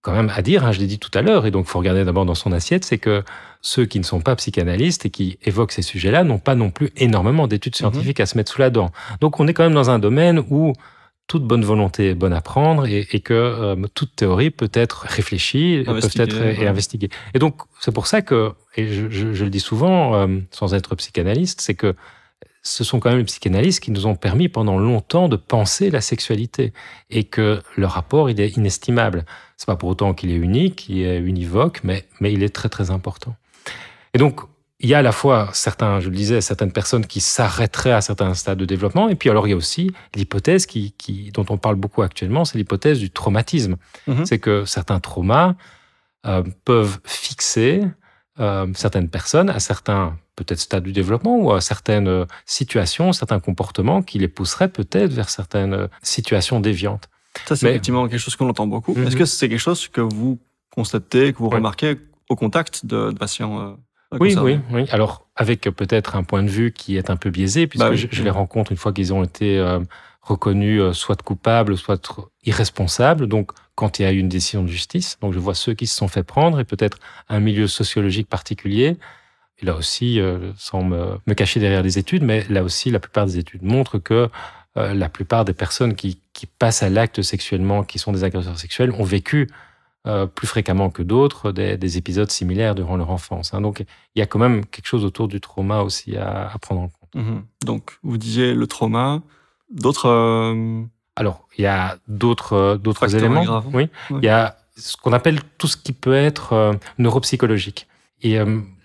quand même à dire, je l'ai dit tout à l'heure, et donc il faut regarder d'abord dans son assiette, c'est que ceux qui ne sont pas psychanalystes et qui évoquent ces sujets-là n'ont pas non plus énormément d'études scientifiques à se mettre sous la dent. Donc on est quand même dans un domaine où toute bonne volonté est bonne à prendre et que toute théorie peut être réfléchie et investiguée. Et donc c'est pour ça que, et je le dis souvent, sans être psychanalyste, c'est que ce sont quand même les psychanalystes qui nous ont permis pendant longtemps de penser la sexualité et que le rapport, il est inestimable. C'est pas pour autant qu'il est unique, qu'il est univoque, mais il est très très important. Et donc, il y a à la fois certains, je le disais, certaines personnes qui s'arrêteraient à certains stades de développement, et puis alors il y a aussi l'hypothèse dont on parle beaucoup actuellement, c'est l'hypothèse du traumatisme. C'est que certains traumas peuvent fixer certaines personnes à certains peut-être stades du développement ou à certaines situations, certains comportements qui les pousseraient peut-être vers certaines situations déviantes. Ça, c'est effectivement quelque chose qu'on entend beaucoup. Est-ce que c'est quelque chose que vous constatez, que vous remarquez au contact de patients oui. Alors, avec peut-être un point de vue qui est un peu biaisé, puisque je les rencontre une fois qu'ils ont été reconnus soit coupables, soit irresponsables. Donc, quand il y a eu une décision de justice, donc je vois ceux qui se sont fait prendre et peut-être un milieu sociologique particulier. Et là aussi, sans me cacher derrière les études, mais là aussi, la plupart des études montrent que la plupart des personnes qui passent à l'acte sexuellement, qui sont des agresseurs sexuels, ont vécu plus fréquemment que d'autres des épisodes similaires durant leur enfance. Donc, il y a quand même quelque chose autour du trauma aussi à prendre en compte. Donc, vous disiez le trauma, d'autres... Alors, il y a d'autres éléments. Graves. Oui. Il y a ce qu'on appelle tout ce qui peut être neuropsychologique. Et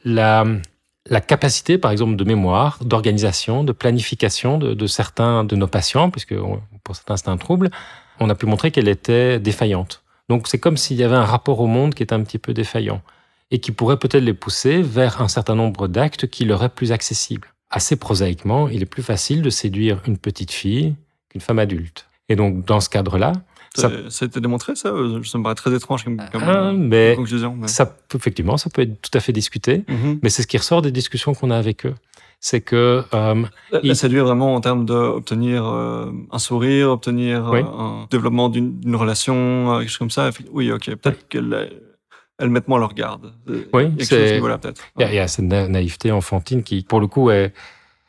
la capacité, par exemple, de mémoire, d'organisation, de planification de certains de nos patients, puisque pour certains c'est un trouble, on a pu montrer qu'elle était défaillante. Donc c'est comme s'il y avait un rapport au monde qui est un petit peu défaillant et qui pourrait peut-être les pousser vers un certain nombre d'actes qui leur est plus accessibles. Assez prosaïquement, il est plus facile de séduire une petite fille qu'une femme adulte. Et donc dans ce cadre-là, ça a été démontré, ça? Ça me paraît très étrange comme conclusion. Mais... Effectivement, ça peut être tout à fait discuté, mais c'est ce qui ressort des discussions qu'on a avec eux. C'est que... la séduire vraiment en termes d'obtenir un sourire, obtenir un développement d'une relation, quelque chose comme ça. Oui, ok, peut-être qu'elles mettent moins leur garde. Oui, il y a quelque chose à ce niveau-là, peut-être. Il y a cette naïveté enfantine qui, pour le coup,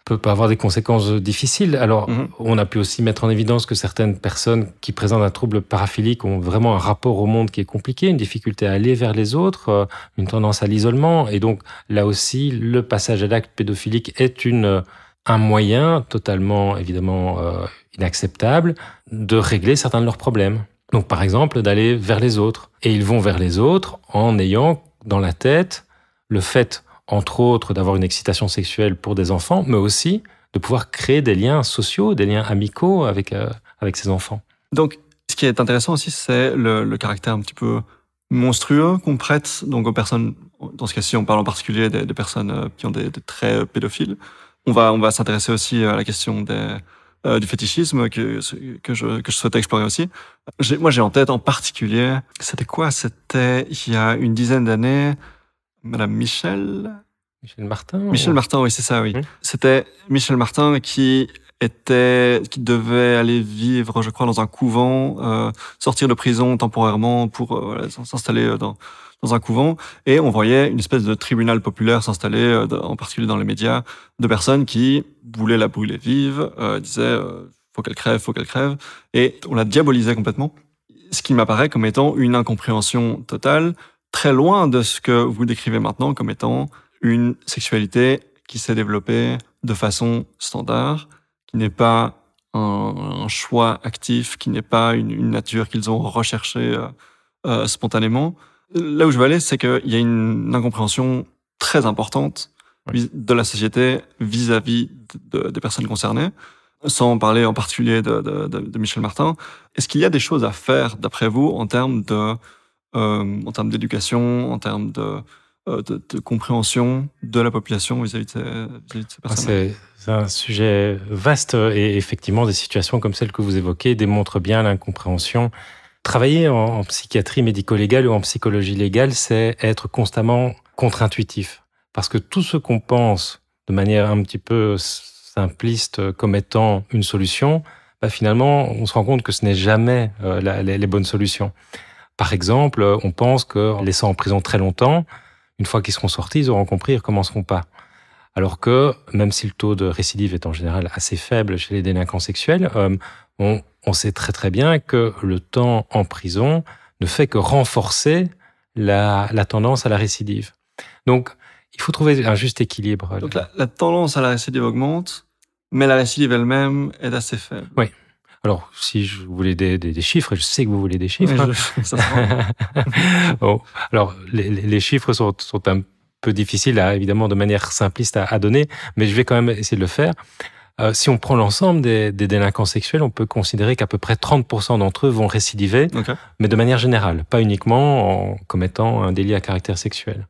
peut avoir des conséquences difficiles. Alors, on a pu aussi mettre en évidence que certaines personnes qui présentent un trouble paraphilique ont vraiment un rapport au monde qui est compliqué, une difficulté à aller vers les autres, une tendance à l'isolement. Et donc, là aussi, le passage à l'acte pédophilique est un moyen totalement, évidemment, inacceptable de régler certains de leurs problèmes. Donc, par exemple, d'aller vers les autres. Et ils vont vers les autres en ayant dans la tête le fait entre autres, d'avoir une excitation sexuelle pour des enfants, mais aussi de pouvoir créer des liens sociaux, des liens amicaux avec ces enfants. Donc, ce qui est intéressant aussi, c'est le caractère un petit peu monstrueux qu'on prête donc aux personnes, dans ce cas-ci, on parle en particulier des personnes qui ont des traits pédophiles. On va s'intéresser aussi à la question du fétichisme que je souhaitais explorer aussi. Moi, j'ai en tête en particulier, c'était il y a une dizaine d'années, Madame Michel, Michel Martin. Michel Martin, oui, c'est ça, oui. Oui. C'était Michel Martin qui devait aller vivre, je crois, dans un couvent, sortir de prison temporairement pour voilà, s'installer dans un couvent. Et on voyait une espèce de tribunal populaire s'installer, en particulier dans les médias, de personnes qui voulaient la brûler vive, disaient faut qu'elle crève, faut qu'elle crève. Et on la diabolisait complètement. Ce qui m'apparaît comme étant une incompréhension totale, très loin de ce que vous décrivez maintenant comme étant une sexualité qui s'est développée de façon standard, qui n'est pas un choix actif, qui n'est pas une nature qu'ils ont recherchée spontanément. Là où je veux aller, c'est qu'il y a une incompréhension très importante de la société vis-à-vis des personnes concernées, sans parler en particulier de Michel Martin. Est-ce qu'il y a des choses à faire, d'après vous, en termes d'éducation, en termes de compréhension de la population vis-à-vis de ces personnes? C'est un sujet vaste et effectivement, des situations comme celles que vous évoquez démontrent bien l'incompréhension. Travailler en psychiatrie médico-légale ou en psychologie légale, c'est être constamment contre-intuitif. Parce que tout ce qu'on pense de manière un petit peu simpliste comme étant une solution, finalement, on se rend compte que ce n'est jamais les bonnes solutions. Par exemple, on pense qu'en les laissant en prison très longtemps, une fois qu'ils seront sortis, ils auront compris, ils ne recommenceront pas. Alors que, même si le taux de récidive est en général assez faible chez les délinquants sexuels, on sait très très bien que le temps en prison ne fait que renforcer la tendance à la récidive. Donc, il faut trouver un juste équilibre. Donc la tendance à la récidive augmente, mais la récidive elle-même est assez faible. Oui. Alors, si je voulais des chiffres, et je sais que vous voulez des chiffres. Oui, ça sera... Bon, alors, les chiffres sont un peu difficiles, évidemment, de manière simpliste à donner, mais je vais quand même essayer de le faire. Si on prend l'ensemble des délinquants sexuels, on peut considérer qu'à peu près 30% d'entre eux vont récidiver, mais de manière générale, pas uniquement en commettant un délit à caractère sexuel.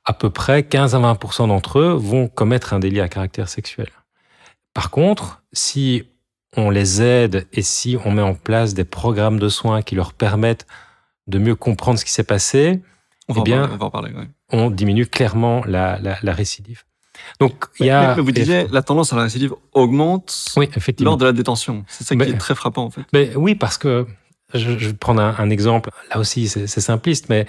À peu près 15 à 20% d'entre eux vont commettre un délit à caractère sexuel. Par contre, si on les aide et si on met en place des programmes de soins qui leur permettent de mieux comprendre ce qui s'est passé, on va en parler. On diminue clairement la récidive. Donc, mais vous disiez, la tendance à la récidive augmente lors de la détention. C'est ça qui est très frappant, en fait. Oui, parce que, je vais prendre un exemple, là aussi c'est simpliste, mais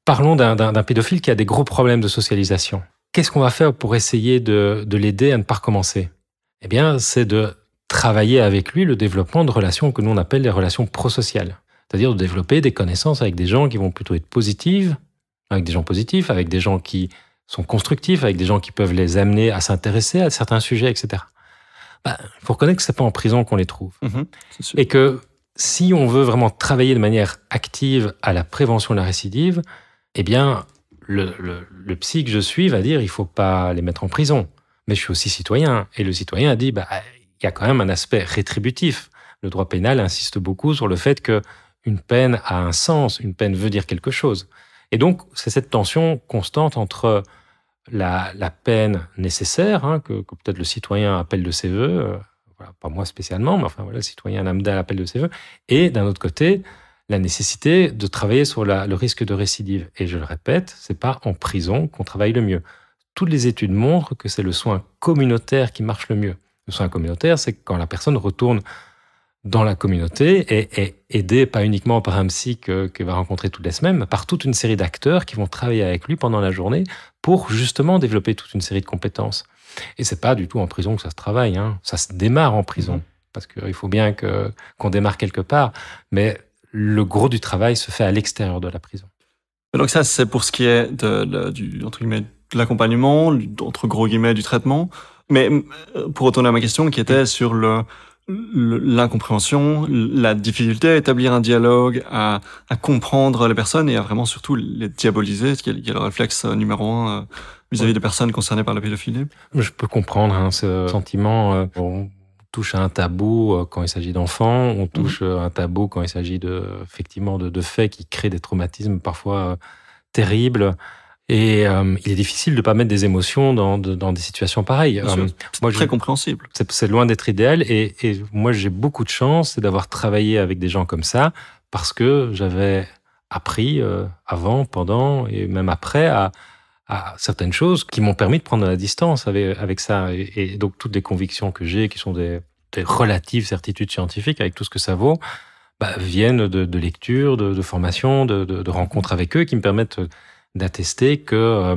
parlons d'un pédophile qui a des gros problèmes de socialisation. Qu'est-ce qu'on va faire pour essayer de l'aider à ne pas recommencer? Eh bien, c'est de travailler avec lui le développement de relations que nous on appelle les relations prosociales. C'est-à-dire de développer des connaissances avec des gens qui vont plutôt être positives, avec des gens positifs, avec des gens qui sont constructifs, avec des gens qui peuvent les amener à s'intéresser à certains sujets, etc. Il faut reconnaître que c'est pas en prison qu'on les trouve. C'est sûr. Et que si on veut vraiment travailler de manière active à la prévention de la récidive, eh bien, le psy que je suis va dire il faut pas les mettre en prison. Mais je suis aussi citoyen. Et le citoyen dit il y a quand même un aspect rétributif. Le droit pénal insiste beaucoup sur le fait qu'une peine a un sens, une peine veut dire quelque chose. Et donc, c'est cette tension constante entre la peine nécessaire, que peut-être le citoyen appelle de ses voeux, pas moi spécialement, mais enfin voilà, le citoyen lambda l'appelle de ses voeux, et d'un autre côté, la nécessité de travailler sur le risque de récidive. Et je le répète, c'est pas en prison qu'on travaille le mieux. Toutes les études montrent que c'est le soin communautaire qui marche le mieux. Le soin communautaire, c'est quand la personne retourne dans la communauté et est aidée pas uniquement par un psy qu'il va rencontrer toutes les semaines, mais par toute une série d'acteurs qui vont travailler avec lui pendant la journée pour justement développer toute une série de compétences. Et c'est pas du tout en prison que ça se travaille, ça se démarre en prison, parce qu'il faut bien qu'on démarre quelque part, mais le gros du travail se fait à l'extérieur de la prison. Donc ça, c'est pour ce qui est entre guillemets, de l'accompagnement, entre gros guillemets, du traitement. Mais pour retourner à ma question qui était sur l'incompréhension, la difficulté à établir un dialogue, à comprendre les personnes et à vraiment surtout les diaboliser, ce qui est le réflexe numéro 1 vis-à-vis des personnes concernées par la pédophilie. Je peux comprendre ce sentiment. On touche à un tabou quand il s'agit d'enfants, on touche à un tabou quand il s'agit effectivement de faits qui créent des traumatismes parfois terribles. Et il est difficile de ne pas mettre des émotions dans des situations pareilles. C'est très compréhensible. C'est loin d'être idéal. Et moi, j'ai beaucoup de chance d'avoir travaillé avec des gens comme ça, parce que j'avais appris avant, pendant et même après à à certaines choses qui m'ont permis de prendre la distance avec ça. Et donc, toutes les convictions que j'ai, qui sont des relatives certitudes scientifiques, avec tout ce que ça vaut, viennent de lectures, de formations, de rencontres avec eux, qui me permettent d'attester que,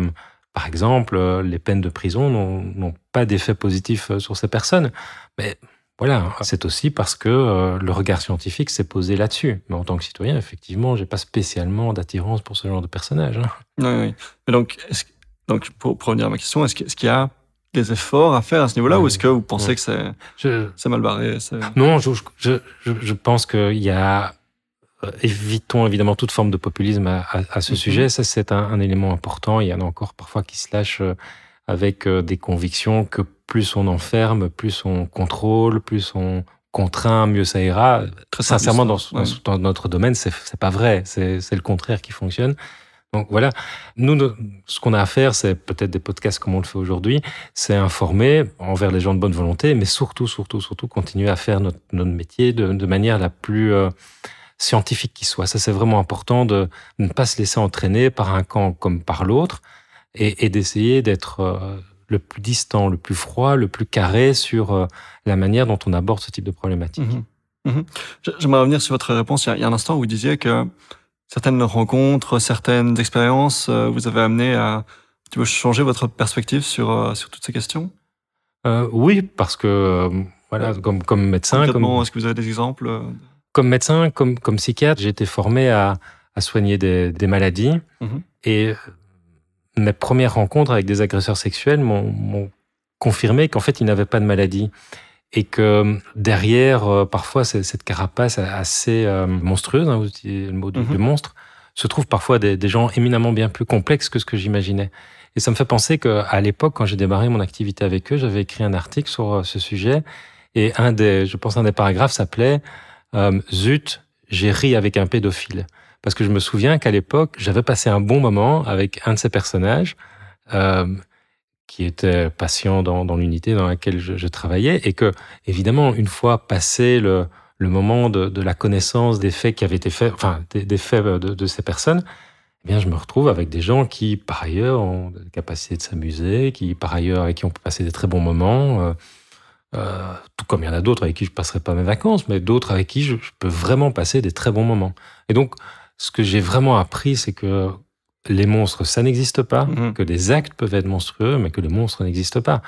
par exemple, les peines de prison n'ont pas d'effet positif sur ces personnes. Mais voilà, c'est aussi parce que le regard scientifique s'est posé là-dessus. Mais en tant que citoyen, effectivement, j'ai pas spécialement d'attirance pour ce genre de personnage. Oui, oui. Mais donc, pour revenir à ma question, est-ce qu'il y a des efforts à faire à ce niveau-là, ou est-ce que vous pensez que c'est mal barré? Non, je pense qu'il y a... évitons évidemment toute forme de populisme à ce sujet. Ça, c'est un élément important. Il y en a encore parfois qui se lâchent avec des convictions que plus on enferme, plus on contrôle, plus on contraint, mieux ça ira. Très sincèrement, dans notre domaine, c'est pas vrai. C'est le contraire qui fonctionne. Donc voilà, nous, ce qu'on a à faire, c'est peut-être des podcasts comme on le fait aujourd'hui, c'est informer envers les gens de bonne volonté, mais surtout continuer à faire notre métier de manière la plus scientifique qui soit. Ça, c'est vraiment important de ne pas se laisser entraîner par un camp comme par l'autre et d'essayer d'être le plus distant, le plus froid, le plus carré sur la manière dont on aborde ce type de problématique. J'aimerais revenir sur votre réponse. Il y a un instant où vous disiez que certaines rencontres, certaines expériences vous avaient amené à changer votre perspective sur toutes ces questions? Oui, parce que voilà, comme médecin... Est-ce que vous avez des exemples? Comme médecin, comme psychiatre, j'ai été formé à soigner des maladies. Et mes premières rencontres avec des agresseurs sexuels m'ont confirmé qu'en fait, ils n'avaient pas de maladie. Et que derrière, parfois, cette carapace assez monstrueuse, vous utilisez le mot de monstre, se trouvent parfois des gens éminemment bien plus complexes que ce que j'imaginais. Et ça me fait penser qu'à l'époque, quand j'ai démarré mon activité avec eux, j'avais écrit un article sur ce sujet. Et un des paragraphes s'appelait Zut, j'ai ri avec un pédophile. Parce que je me souviens qu'à l'époque, j'avais passé un bon moment avec un de ces personnages qui était patient dans l'unité dans laquelle je travaillais, et que, évidemment, une fois passé le moment de la connaissance des faits qui avaient été faits, enfin, des faits de ces personnes, eh bien, je me retrouve avec des gens qui, par ailleurs, ont la capacité de s'amuser, qui, par ailleurs, avec qui on peut passer des très bons moments, tout comme il y en a d'autres avec qui je ne passerai pas mes vacances, mais d'autres avec qui je peux vraiment passer des très bons moments. Et donc, ce que j'ai vraiment appris, c'est que les monstres, ça n'existe pas, que des actes peuvent être monstrueux, mais que les monstres n'existent pas.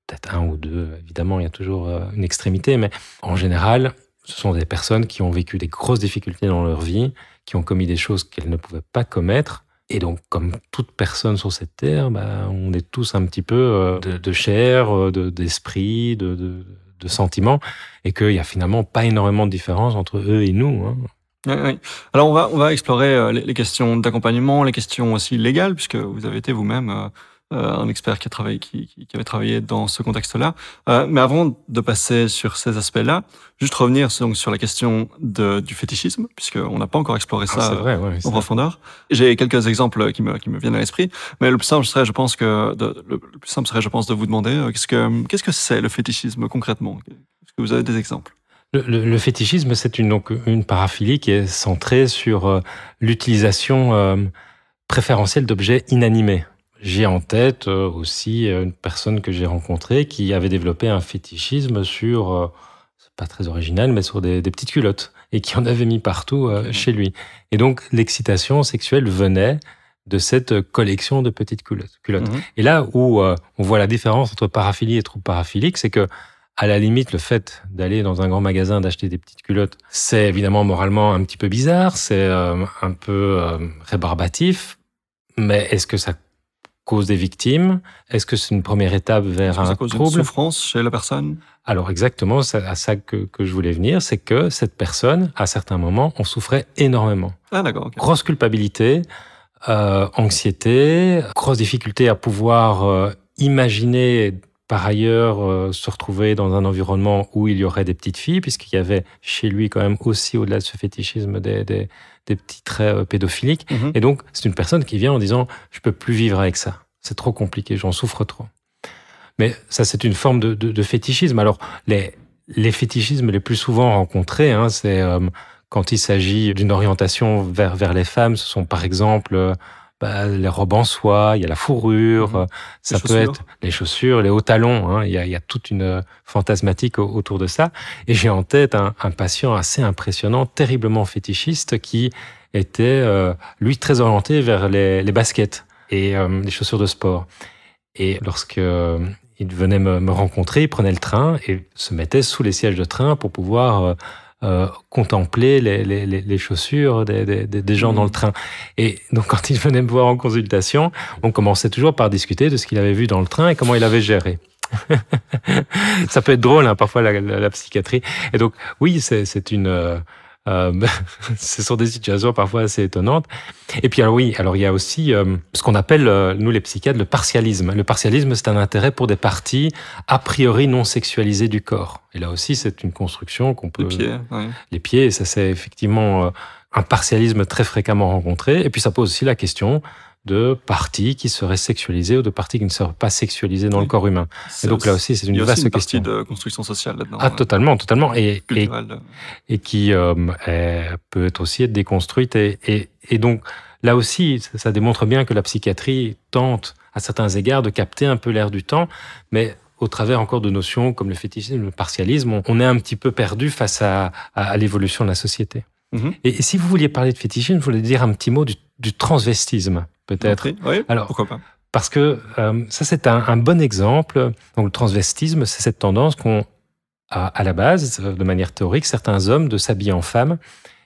Peut-être un ou deux, évidemment, il y a toujours une extrémité, mais en général, ce sont des personnes qui ont vécu des grosses difficultés dans leur vie, qui ont commis des choses qu'elles ne pouvaient pas commettre. Et donc, comme toute personne sur cette terre, on est tous un petit peu de chair, d'esprit, de sentiments, et qu'il n'y a finalement pas énormément de différence entre eux et nous. Oui. Alors, on va explorer les questions d'accompagnement, les questions aussi légales, puisque vous avez été vous-même un expert qui avait travaillé dans ce contexte-là. Mais avant de passer sur ces aspects-là, juste revenir donc sur la question du fétichisme, puisqu'on n'a pas encore exploré ça en profondeur. J'ai quelques exemples qui me viennent à l'esprit, mais le plus simple serait, je pense, de vous demander qu'est-ce que c'est le fétichisme concrètement? Est-ce que vous avez des exemples? Le fétichisme, c'est une paraphilie qui est centrée sur l'utilisation préférentielle d'objets inanimés. J'ai en tête aussi une personne que j'ai rencontrée qui avait développé un fétichisme sur, c'est pas très original, mais sur des petites culottes, et qui en avait mis partout chez lui. Et donc, l'excitation sexuelle venait de cette collection de petites culottes. Et là où on voit la différence entre paraphilie et trouble paraphilique, c'est que, à la limite, le fait d'aller dans un grand magasin, d'acheter des petites culottes, c'est évidemment moralement un petit peu bizarre, c'est un peu rébarbatif, mais est-ce que ça cause des victimes? Est-ce que c'est une première étape vers un trouble? Ça cause une souffrance chez la personne? Alors exactement, c'est à ça que je voulais venir, c'est que cette personne, à certains moments, en souffrait énormément. Ah d'accord. Okay. Grosse culpabilité, anxiété, grosse difficulté à pouvoir imaginer par ailleurs se retrouver dans un environnement où il y aurait des petites filles, puisqu'il y avait chez lui quand même aussi, au-delà de ce fétichisme, des petits traits pédophiliques. Et donc, c'est une personne qui vient en disant « je peux plus vivre avec ça, c'est trop compliqué, j'en souffre trop ». Mais ça, c'est une forme de fétichisme. Alors, les fétichismes les plus souvent rencontrés, c'est quand il s'agit d'une orientation vers les femmes, ce sont par exemple les robes en soie, il y a la fourrure, ça peut être les chaussures, les hauts talons. Hein, il y a toute une fantasmatique autour de ça. Et j'ai en tête un patient assez impressionnant, terriblement fétichiste, qui était, lui, très orienté vers les baskets et les chaussures de sport. Et lorsque il venait me rencontrer, il prenait le train et se mettait sous les sièges de train pour pouvoir contempler les chaussures des gens dans le train. Et donc, quand il venait me voir en consultation, on commençait toujours par discuter de ce qu'il avait vu dans le train et comment il avait géré. Ça peut être drôle, hein, parfois, la psychiatrie. Et donc, oui, c'est une... ce sont des situations parfois assez étonnantes. Et puis alors oui, alors il y a aussi ce qu'on appelle, nous les psychiatres, le partialisme. Le partialisme, c'est un intérêt pour des parties a priori non sexualisées du corps. Et là aussi, c'est une construction qu'on peut... Les pieds, oui. Les pieds, ça c'est effectivement un partialisme très fréquemment rencontré. Et puis ça pose aussi la question de parties qui seraient sexualisées ou de parties qui ne seraient pas sexualisées dans le corps humain. Et donc là aussi, c'est une vaste question. Il y a aussi une partie de construction sociale là-dedans. Ah, totalement, totalement. Et qui peut aussi être déconstruite. Et donc, là aussi, ça démontre bien que la psychiatrie tente, à certains égards, de capter un peu l'air du temps, mais au travers encore de notions comme le fétichisme, le partialisme, on est un petit peu perdu face à l'évolution de la société. Et si vous vouliez parler de fétichisme, je voulais dire un petit mot du transvestisme, peut-être. Oui, alors, pourquoi pas. Parce que ça, c'est un bon exemple. Donc, le transvestisme, c'est cette tendance qu'on a à la base, de manière théorique, certains hommes de s'habiller en femme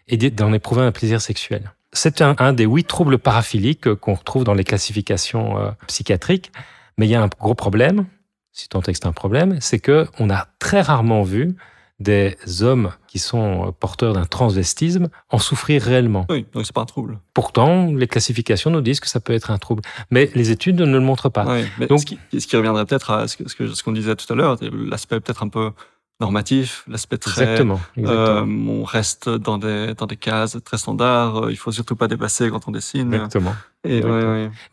et d'en éprouver un plaisir sexuel. C'est un des 8 troubles paraphiliques qu'on retrouve dans les classifications psychiatriques. Mais il y a un gros problème, si tant est que c'est un problème, c'est qu'on a très rarement vu des hommes qui sont porteurs d'un transvestisme en souffrir réellement. Oui, donc c'est pas un trouble. Pourtant, les classifications nous disent que ça peut être un trouble. Mais les études ne le montrent pas. Oui, mais donc, ce qui reviendrait peut-être à ce qu'on disait tout à l'heure, l'aspect peut-être un peu normatif, l'aspect très... Exactement. On reste dans des cases très standards, il faut surtout pas dépasser quand on dessine. Exactement. Et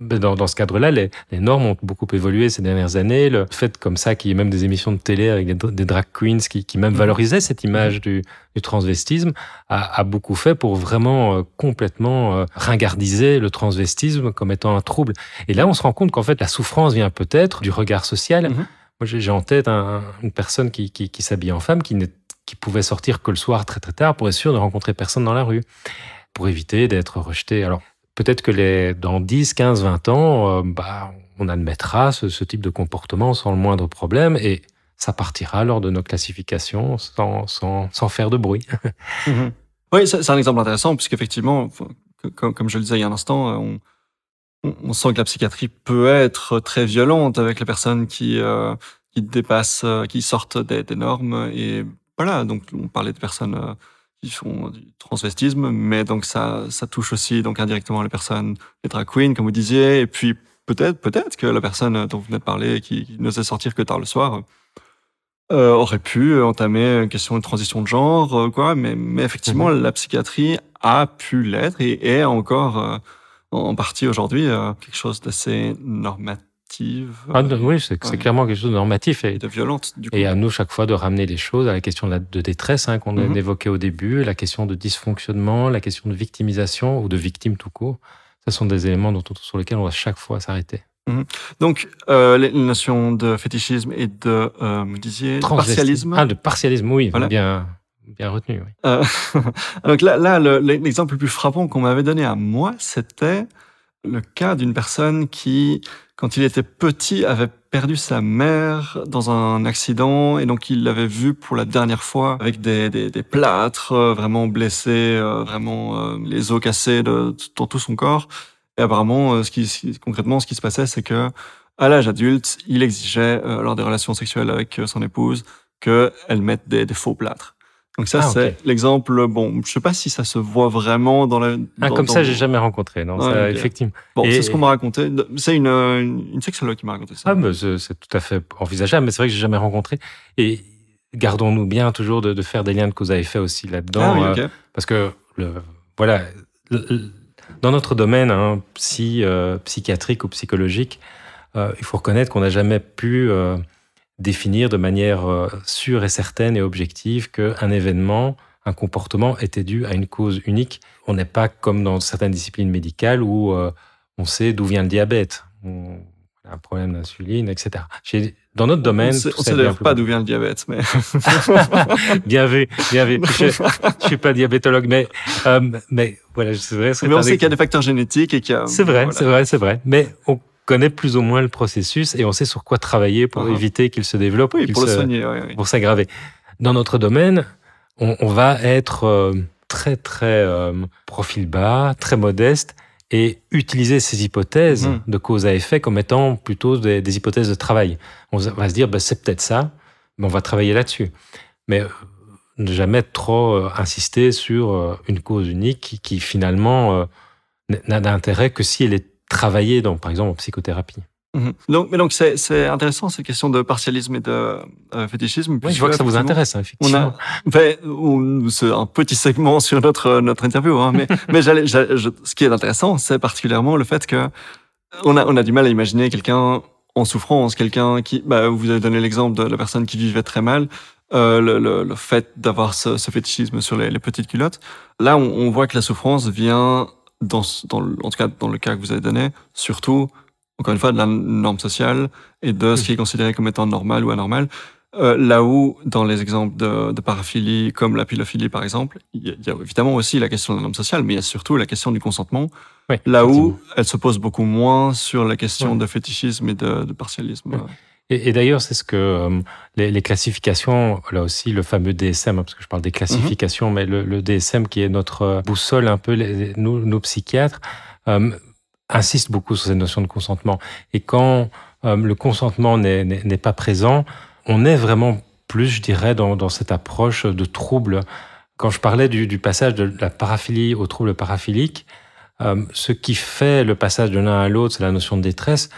Dans ce cadre-là, les normes ont beaucoup évolué ces dernières années. Le fait comme ça qu'il y ait même des émissions de télé avec des drag queens qui même valorisaient cette image du transvestisme a beaucoup fait pour vraiment complètement ringardiser le transvestisme comme étant un trouble. Et là, on se rend compte qu'en fait, la souffrance vient peut-être du regard social. Moi, j'ai en tête une personne qui s'habille en femme, qui pouvait sortir que le soir très très tard pour être sûr de rencontrer personne dans la rue, pour éviter d'être rejeté. Alors, peut-être que dans 10, 15, 20 ans, on admettra ce type de comportement sans le moindre problème et ça partira lors de nos classifications sans faire de bruit. Oui, c'est un exemple intéressant puisqu'effectivement, comme je le disais il y a un instant, on sent que la psychiatrie peut être très violente avec les personnes qui dépassent, qui sortent des normes. Et voilà, donc on parlait de personnes qui font du transvestisme, mais donc ça touche aussi donc indirectement les personnes, les drag queens, comme vous disiez. Et puis peut-être que la personne dont vous venez de parler, qui n'osait sortir que tard le soir, aurait pu entamer une question de transition de genre, quoi. Mais effectivement, la psychiatrie a pu l'être et est encore... en partie aujourd'hui, quelque chose d'assez normatif. Oui, c'est clairement quelque chose de normatif. Et de violente, du coup. Et à nous, chaque fois, de ramener les choses à la question de détresse qu'on évoquait au début, la question de dysfonctionnement, la question de victimisation ou de victime tout court. Ce sont des éléments sur lesquels on va chaque fois s'arrêter. Donc, les notions de fétichisme et de, vous disiez, partialisme. De partialisme, oui, voilà. Bien retenu, oui. Donc là, l'exemple le plus frappant qu'on m'avait donné à moi, c'était le cas d'une personne qui, quand il était petit, avait perdu sa mère dans un accident et donc il l'avait vue pour la dernière fois avec des plâtres vraiment blessés, vraiment les os cassés dans tout son corps. Et apparemment, concrètement, ce qui se passait, c'est que à l'âge adulte, il exigeait, lors des relations sexuelles avec son épouse, qu'elle mette des faux plâtres. Donc ça, c'est l'exemple. Bon, je sais pas si ça se voit vraiment dans la. Comme ça, j'ai jamais rencontré. Non, ça, effectivement. Bon, c'est ce qu'on m'a raconté. C'est une sexologue qui m'a raconté ça. Mais c'est tout à fait envisageable, mais c'est vrai que j'ai jamais rencontré. Et gardons-nous bien toujours de faire des liens de cause à effet aussi là-dedans, parce que dans notre domaine psychiatrique ou psychologique, il faut reconnaître qu'on n'a jamais pu définir de manière sûre et certaine et objective qu'un événement, un comportement était dû à une cause unique. On n'est pas comme dans certaines disciplines médicales où on sait d'où vient le diabète. On a un problème d'insuline, etc. Dans notre domaine... On ne sait d'ailleurs pas d'où vient le diabète, mais... Bien vu, bien vu. Je ne suis pas diabétologue, mais voilà, c'est vrai. Mais on sait qu'il y a des facteurs génétiques et qu'il y a... C'est vrai, voilà. c'est vrai. Mais on connaît plus ou moins le processus et on sait sur quoi travailler pour éviter qu'il se développe, pour le soigner, pour s'aggraver. Dans notre domaine, on va être très, très profil bas, très modeste, et utiliser ces hypothèses de cause à effet comme étant plutôt des hypothèses de travail. On va se dire, c'est peut-être ça, mais on va travailler là-dessus. Mais ne jamais trop insister sur une cause unique qui finalement n'a d'intérêt que si elle est travaillée, par exemple, en psychothérapie. Donc c'est intéressant cette question de partialisme et de fétichisme. Oui, je vois que ça vous intéresse, effectivement. C'est un petit segment sur notre interview, mais ce qui est intéressant, c'est particulièrement le fait que on a du mal à imaginer quelqu'un en souffrance, quelqu'un qui, vous avez donné l'exemple de la personne qui vivait très mal, le fait d'avoir ce fétichisme sur les petites culottes. Là, on voit que la souffrance vient en tout cas dans le cas que vous avez donné, surtout encore une fois, de la norme sociale et de ce qui est considéré comme étant normal ou anormal. Là où, dans les exemples de paraphilie, comme la pilophilie par exemple, il y a évidemment aussi la question de la norme sociale, mais il y a surtout la question du consentement, là où elle se pose beaucoup moins sur la question de fétichisme et de partialisme. Et d'ailleurs, c'est ce que les classifications, là aussi, le fameux DSM, parce que je parle des classifications, mais le DSM qui est notre boussole un peu, nos psychiatres, insiste beaucoup sur cette notion de consentement. Et quand le consentement n'est pas présent, on est vraiment plus, je dirais, dans cette approche de trouble. Quand je parlais du passage de la paraphilie au trouble paraphilique, ce qui fait le passage de l'un à l'autre, c'est la notion de détresse,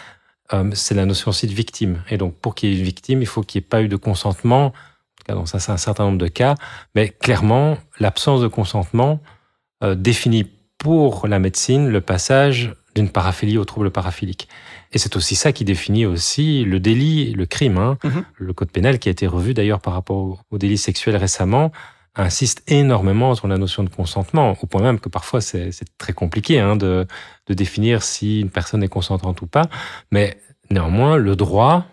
c'est la notion aussi de victime. Et donc, pour qu'il y ait une victime, il faut qu'il n'y ait pas eu de consentement. En tout cas, dans ça, c'est un certain nombre de cas. Mais clairement, l'absence de consentement définit pour la médecine le passage d'une paraphilie au trouble paraphilique. Et c'est aussi ça qui définit aussi le délit, le crime. Le code pénal, qui a été revu d'ailleurs par rapport au délit sexuel récemment, insiste énormément sur la notion de consentement, au point même que parfois c'est très compliqué de définir si une personne est consentante ou pas. Mais néanmoins, le droit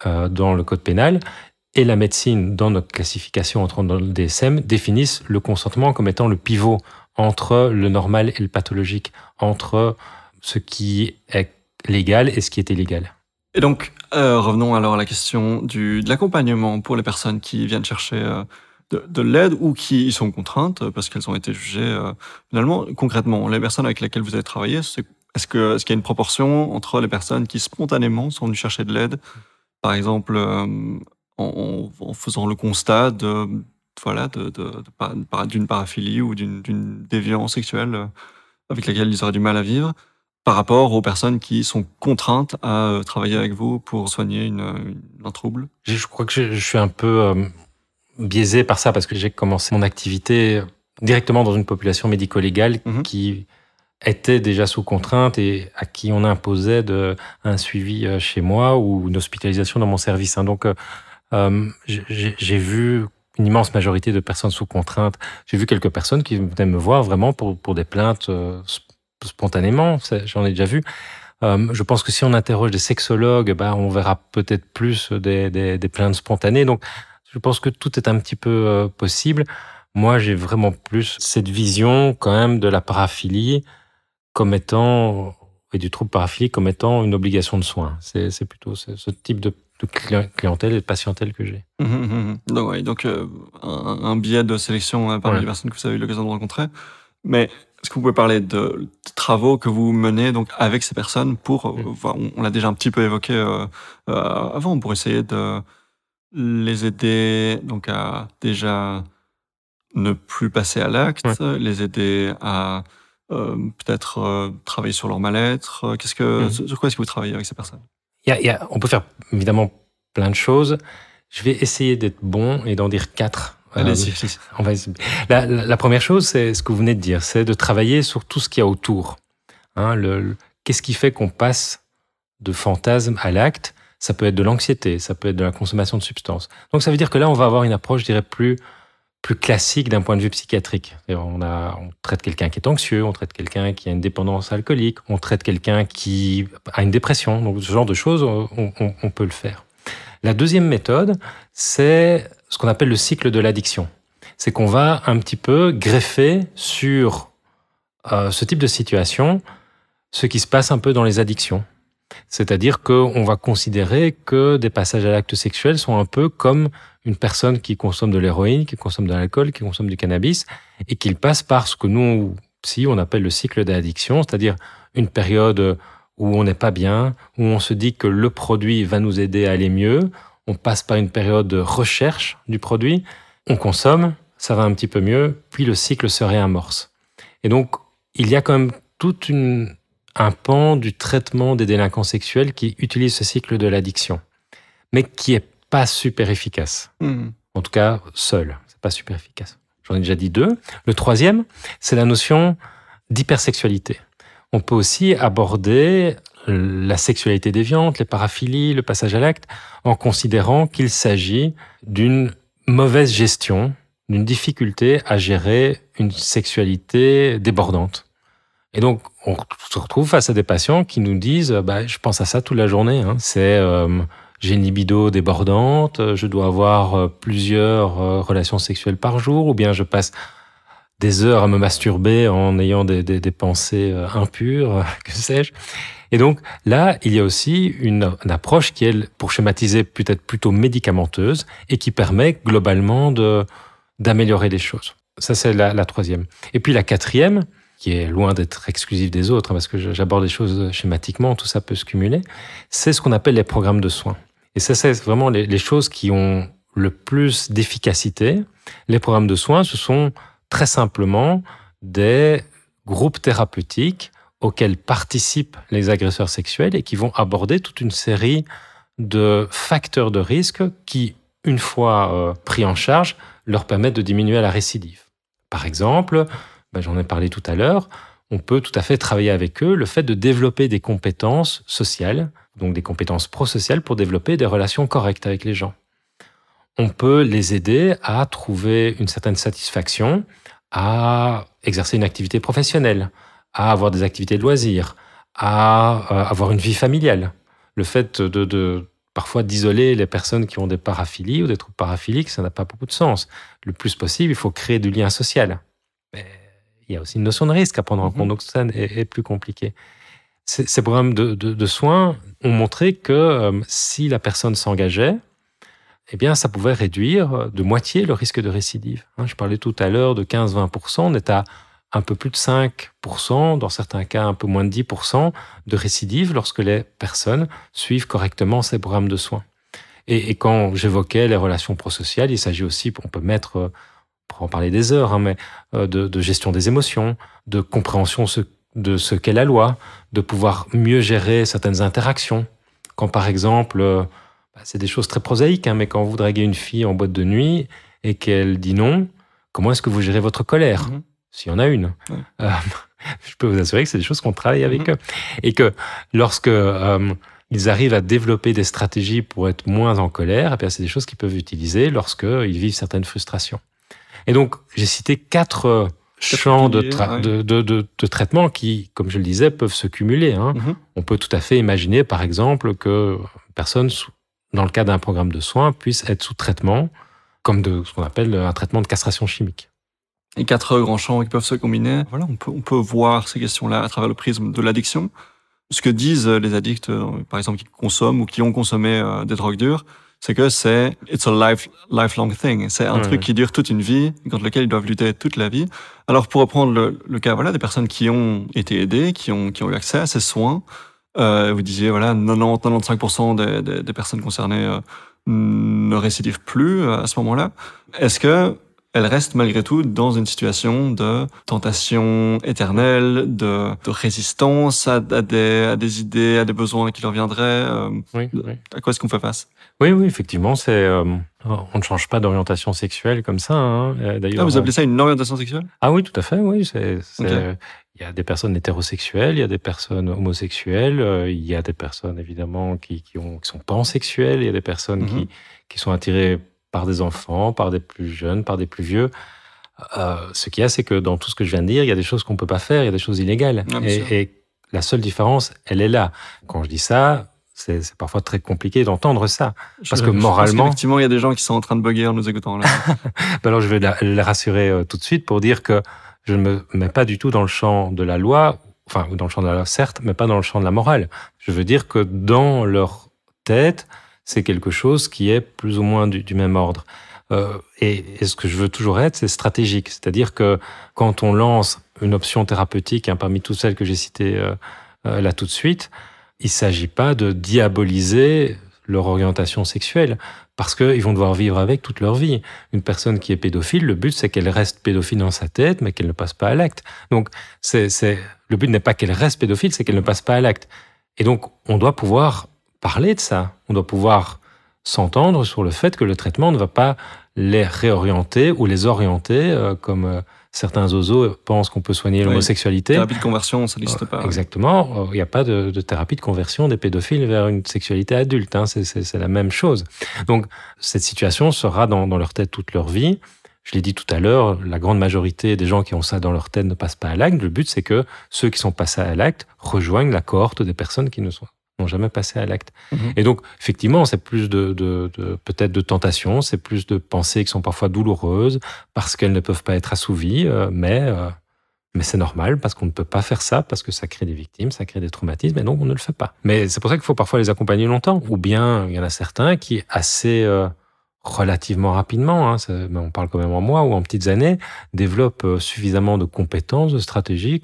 dans le code pénal et la médecine, dans notre classification entrant dans le DSM, définissent le consentement comme étant le pivot entre le normal et le pathologique, entre ce qui est légal et ce qui est illégal. Et donc, revenons alors à la question de l'accompagnement pour les personnes qui viennent chercher de l'aide ou qui y sont contraintes parce qu'elles ont été jugées. Finalement, concrètement, les personnes avec lesquelles vous avez travaillé, est-ce qu'il y a une proportion entre les personnes qui spontanément sont venues chercher de l'aide, par exemple en faisant le constat d'une paraphilie ou d'une déviance sexuelle avec laquelle ils auraient du mal à vivre, par rapport aux personnes qui sont contraintes à travailler avec vous pour soigner un trouble? Je crois que je suis un peu biaisé par ça, parce que j'ai commencé mon activité directement dans une population médico-légale qui était déjà sous contrainte et à qui on imposait un suivi chez moi ou une hospitalisation dans mon service. Donc, j'ai vu une immense majorité de personnes sous contrainte. J'ai vu quelques personnes qui venaient me voir vraiment pour des plaintes spontanément, j'en ai déjà vu. Je pense que si on interroge des sexologues, on verra peut-être plus des plaintes spontanées. Donc, je pense que tout est un petit peu possible. Moi, j'ai vraiment plus cette vision quand même de la paraphilie comme étant, et du trouble paraphilique comme étant une obligation de soins. C'est plutôt ce type de clientèle et de patientèle que j'ai. Donc un biais de sélection parmi les personnes que vous avez eu l'occasion de rencontrer. Mais est-ce que vous pouvez parler de travaux que vous menez donc avec ces personnes pour, on l'a déjà un petit peu évoqué avant, pour essayer de les aider donc à déjà ne plus passer à l'acte, les aider à peut-être travailler sur leur mal-être. Sur quoi est-ce que vous travaillez avec ces personnes? On peut faire évidemment plein de choses. Je vais essayer d'être bon et d'en dire 4. Allez-y. La première chose, c'est ce que vous venez de dire, c'est de travailler sur tout ce qu'il y a autour. Qu'est-ce qui fait qu'on passe de fantasme à l'acte? Ça peut être de l'anxiété, ça peut être de la consommation de substances. Donc ça veut dire que là, on va avoir une approche, je dirais, plus plus classique d'un point de vue psychiatrique. On traite quelqu'un qui est anxieux, on traite quelqu'un qui a une dépendance alcoolique, on traite quelqu'un qui a une dépression. Donc, ce genre de choses, on peut le faire. La deuxième méthode, c'est ce qu'on appelle le cycle de l'addiction. C'est qu'on va un petit peu greffer sur ce type de situation ce qui se passe un peu dans les addictions. C'est-à-dire qu'on va considérer que des passages à l'acte sexuel sont un peu comme une personne qui consomme de l'héroïne, qui consomme de l'alcool, qui consomme du cannabis, et qu'il passe par ce que nous, psy, on appelle le cycle d'addiction, c'est-à-dire une période où on n'est pas bien, où on se dit que le produit va nous aider à aller mieux, on passe par une période de recherche du produit, on consomme, ça va un petit peu mieux, puis le cycle se réamorce. Et donc, il y a quand même un pan du traitement des délinquants sexuels qui utilise ce cycle de l'addiction, mais qui est pas super efficace. En tout cas, seul, c'est pas super efficace. J'en ai déjà dit 2. Le troisième, c'est la notion d'hypersexualité. On peut aussi aborder la sexualité déviante, les paraphilies, le passage à l'acte, en considérant qu'il s'agit d'une mauvaise gestion, d'une difficulté à gérer une sexualité débordante. Et donc, on se retrouve face à des patients qui nous disent je pense à ça toute la journée. J'ai une libido débordante, je dois avoir plusieurs relations sexuelles par jour, ou bien je passe des heures à me masturber en ayant des pensées impures, que sais-je. Et donc, là, il y a aussi une approche qui est, pour schématiser, peut-être plutôt médicamenteuse et qui permet globalement d'améliorer les choses. Ça, c'est la troisième. Et puis la quatrième, qui est loin d'être exclusive des autres, parce que j'aborde les choses schématiquement, tout ça peut se cumuler, c'est ce qu'on appelle les programmes de soins. Et ça, c'est vraiment les choses qui ont le plus d'efficacité. Les programmes de soins, ce sont très simplement des groupes thérapeutiques auxquels participent les agresseurs sexuels et qui vont aborder toute une série de facteurs de risque qui, une fois pris en charge, leur permettent de diminuer la récidive. Par exemple, j'en ai parlé tout à l'heure, on peut tout à fait travailler avec eux le fait de développer des compétences sociales, donc des compétences prosociales pour développer des relations correctes avec les gens. On peut les aider à trouver une certaine satisfaction, à exercer une activité professionnelle, à avoir des activités de loisirs, à avoir une vie familiale. Le fait parfois d'isoler les personnes qui ont des paraphilies ou des troubles paraphiliques, ça n'a pas beaucoup de sens. Le plus possible, il faut créer du lien social. Mais il y a aussi une notion de risque à prendre en compte, donc ça est plus compliqué. Ces programmes de soins ont montré que si la personne s'engageait, eh bien, ça pouvait réduire de moitié le risque de récidive. Je parlais tout à l'heure de 15-20%, on est à un peu plus de 5%, dans certains cas un peu moins de 10% de récidive lorsque les personnes suivent correctement ces programmes de soins. Et quand j'évoquais les relations prosociales, il s'agit aussi, on peut mettre, pour en parler des heures, mais de gestion des émotions, de compréhension de ce qu'est la loi, de pouvoir mieux gérer certaines interactions. Quand par exemple, c'est des choses très prosaïques, mais quand vous draguez une fille en boîte de nuit et qu'elle dit non, comment est-ce que vous gérez votre colère ? S'il y en a une. Ouais. Je peux vous assurer que c'est des choses qu'on travaille avec eux. Et que lorsque ils arrivent à développer des stratégies pour être moins en colère, eh bien, c'est des choses qu'ils peuvent utiliser lorsqu'ils vivent certaines frustrations. Et donc, j'ai cité 4 champs de traitement qui, comme je le disais, peuvent se cumuler. On peut tout à fait imaginer, par exemple, que personne, dans le cas d'un programme de soins, puisse être sous traitement, comme ce qu'on appelle un traitement de castration chimique. Et 4 grands champs qui peuvent se combiner. Voilà, on peut voir ces questions-là à travers le prisme de l'addiction. Ce que disent les addicts, par exemple, qui consomment ou qui ont consommé des drogues dures, c'est que it's a lifelong thing. C'est un truc qui dure toute une vie, contre lequel ils doivent lutter toute la vie. Alors, pour reprendre le cas, des personnes qui ont été aidées, qui ont eu accès à ces soins, vous disiez, 90-95% des personnes concernées ne récidivent plus à ce moment-là. Est-ce que elle reste malgré tout dans une situation de tentation éternelle, de résistance à des idées, à des besoins qui leur viendraient. Oui. À quoi est-ce qu'on fait face ? Oui, effectivement, on ne change pas d'orientation sexuelle comme ça. D'ailleurs, vous appelez ça une orientation sexuelle ? Ah oui, tout à fait, oui. Okay. Il y a des personnes hétérosexuelles, il y a des personnes homosexuelles, il y a des personnes évidemment qui sont pansexuelles, il y a des personnes qui sont attirées par des enfants, par des plus jeunes, par des plus vieux. Ce qu'il y a, c'est que dans tout ce que je viens de dire, il y a des choses qu'on ne peut pas faire, il y a des choses illégales. Et la seule différence, elle est là. Quand je dis ça, c'est parfois très compliqué d'entendre ça. Parce que moralement... Effectivement, il y a des gens qui sont en train de bugger en nous écoutant. Là. Alors je vais les rassurer tout de suite pour dire que je ne me mets pas du tout dans le champ de la loi, enfin, dans le champ de la loi, certes, mais pas dans le champ de la morale. Je veux dire que dans leur tête, c'est quelque chose qui est plus ou moins du même ordre. Et ce que je veux toujours être, c'est stratégique. C'est-à-dire que quand on lance une option thérapeutique, parmi toutes celles que j'ai citées là tout de suite, il ne s'agit pas de diaboliser leur orientation sexuelle, parce qu'ils vont devoir vivre avec toute leur vie. Une personne qui est pédophile, le but, c'est qu'elle reste pédophile dans sa tête, mais qu'elle ne passe pas à l'acte. Donc, le but n'est pas qu'elle reste pédophile, c'est qu'elle ne passe pas à l'acte. Et donc, on doit pouvoir parler de ça. On doit pouvoir s'entendre sur le fait que le traitement ne va pas les réorienter ou les orienter, comme certains zozos pensent qu'on peut soigner l'homosexualité. Thérapie de conversion, ça n'existe pas. Exactement. Il n'y a pas de thérapie de conversion des pédophiles vers une sexualité adulte. C'est la même chose. Donc, cette situation sera dans leur tête toute leur vie. Je l'ai dit tout à l'heure, la grande majorité des gens qui ont ça dans leur tête ne passent pas à l'acte. Le but, c'est que ceux qui sont passés à l'acte rejoignent la cohorte des personnes qui n'ont jamais passé à l'acte. Et donc, effectivement, c'est plus peut-être de tentation, c'est plus de pensées qui sont parfois douloureuses parce qu'elles ne peuvent pas être assouvies, mais c'est normal parce qu'on ne peut pas faire ça, parce que ça crée des victimes, ça crée des traumatismes, et donc on ne le fait pas. Mais c'est pour ça qu'il faut parfois les accompagner longtemps. Ou bien, il y en a certains qui, assez relativement rapidement, mais on parle quand même en mois ou en petites années, développent suffisamment de compétences, de stratégies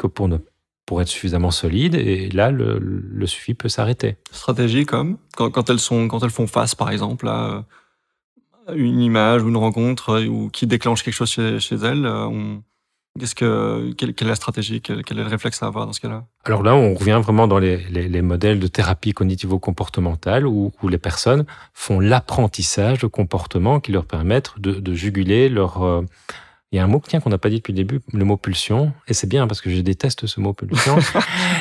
pour être suffisamment solide, et là, le suivi peut s'arrêter. Stratégie comme quand elles font face, par exemple, à une image ou une rencontre ou qui déclenche quelque chose chez elles, quelle est la stratégie, quel est le réflexe à avoir dans ce cas-là? Alors là, on revient vraiment dans les modèles de thérapie cognitivo-comportementale où les personnes font l'apprentissage de comportements qui leur permettent de juguler leur... Il y a un mot qu'on n'a pas dit depuis le début, le mot pulsion, et c'est bien parce que je déteste ce mot pulsion.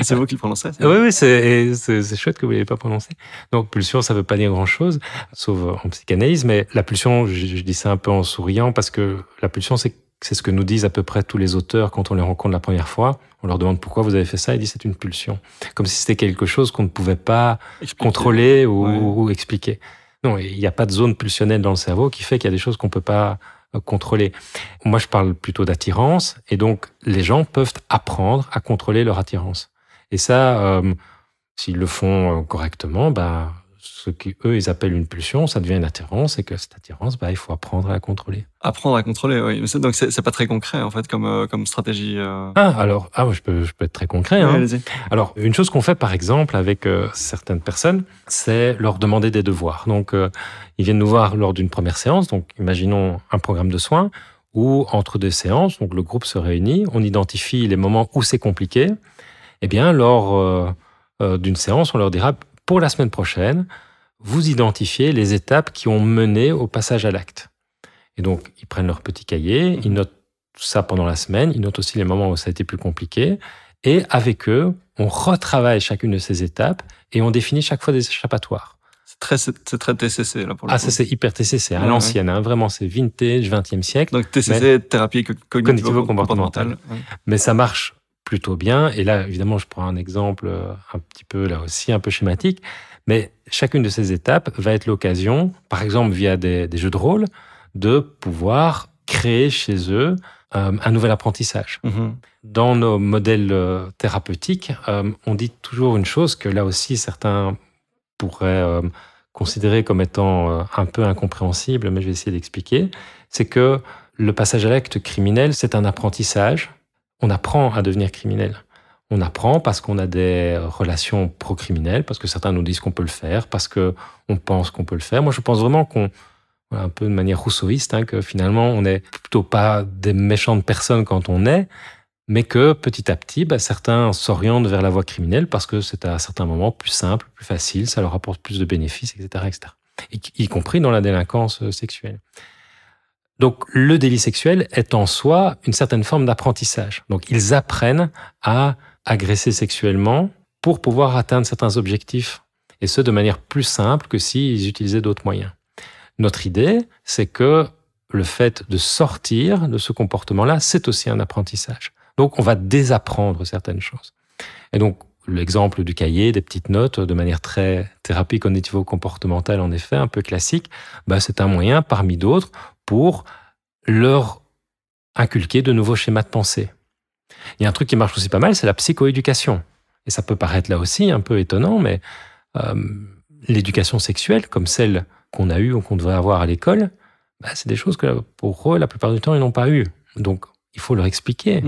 C'est vous qui le prononcez? Oui, c'est chouette que vous ne l'ayez pas prononcé. Donc pulsion, ça ne veut pas dire grand-chose, sauf en psychanalyse, mais la pulsion, je dis ça un peu en souriant, parce que la pulsion, c'est ce que nous disent à peu près tous les auteurs quand on les rencontre la première fois. On leur demande pourquoi vous avez fait ça, ils disent c'est une pulsion. Comme si c'était quelque chose qu'on ne pouvait pas contrôler ou expliquer. Non, il n'y a pas de zone pulsionnelle dans le cerveau qui fait qu'il y a des choses qu'on ne peut pas contrôler. Moi, je parle plutôt d'attirance, et donc les gens peuvent apprendre à contrôler leur attirance. Et ça, s'ils le font correctement, ce qu'eux, ils appellent une pulsion, ça devient une attirance, et que cette attirance, il faut apprendre à la contrôler. Apprendre à contrôler, oui. Donc, c'est pas très concret, en fait, comme stratégie. Je peux être très concret. Oui, allez-y. Alors, une chose qu'on fait, par exemple, avec certaines personnes, c'est leur demander des devoirs. Donc, ils viennent nous voir lors d'une première séance. Donc, imaginons un programme de soins où, entre deux séances, donc le groupe se réunit, on identifie les moments où c'est compliqué. Eh bien, lors d'une séance, on leur dira, pour la semaine prochaine, vous identifiez les étapes qui ont mené au passage à l'acte. Et donc, ils prennent leur petit cahier, ils notent ça pendant la semaine, ils notent aussi les moments où ça a été plus compliqué, et avec eux, on retravaille chacune de ces étapes et on définit chaque fois des échappatoires. C'est très TCC, là, pour le coup. Ça, c'est hyper TCC, à l'ancienne, vraiment, c'est vintage, 20e siècle. Donc, TCC, thérapie cognitivo-comportementale. Mais ça marche plutôt bien, et là, évidemment, je prends un exemple un petit peu, là aussi, un peu schématique, mais chacune de ces étapes va être l'occasion, par exemple via des jeux de rôle, de pouvoir créer chez eux un nouvel apprentissage. Dans nos modèles thérapeutiques, on dit toujours une chose que là aussi certains pourraient considérer comme étant un peu incompréhensible, mais je vais essayer d'expliquer, c'est que le passage à l'acte criminel, c'est un apprentissage. On apprend à devenir criminel. On apprend parce qu'on a des relations pro-criminelles, parce que certains nous disent qu'on peut le faire, parce qu'on pense qu'on peut le faire. Moi, je pense vraiment un peu de manière rousseauiste, que finalement, on n'est plutôt pas des méchantes personnes quand on est, mais que petit à petit, certains s'orientent vers la voie criminelle parce que c'est à certains moments plus simple, plus facile, ça leur apporte plus de bénéfices, etc., etc. Y compris dans la délinquance sexuelle. Donc, le délit sexuel est en soi une certaine forme d'apprentissage. Donc, ils apprennent à agresser sexuellement pour pouvoir atteindre certains objectifs, et ce, de manière plus simple que s'ils utilisaient d'autres moyens. Notre idée, c'est que le fait de sortir de ce comportement-là, c'est aussi un apprentissage. Donc, on va désapprendre certaines choses. Et donc, l'exemple du cahier, des petites notes, de manière très thérapie cognitivo-comportementale, en effet, un peu classique, c'est un moyen parmi d'autres pour leur inculquer de nouveaux schémas de pensée. Il y a un truc qui marche aussi pas mal, c'est la psychoéducation. Et ça peut paraître là aussi un peu étonnant, mais l'éducation sexuelle, comme celle qu'on a eue ou qu'on devrait avoir à l'école, c'est des choses que pour eux, la plupart du temps, ils n'ont pas eues. Donc, il faut leur expliquer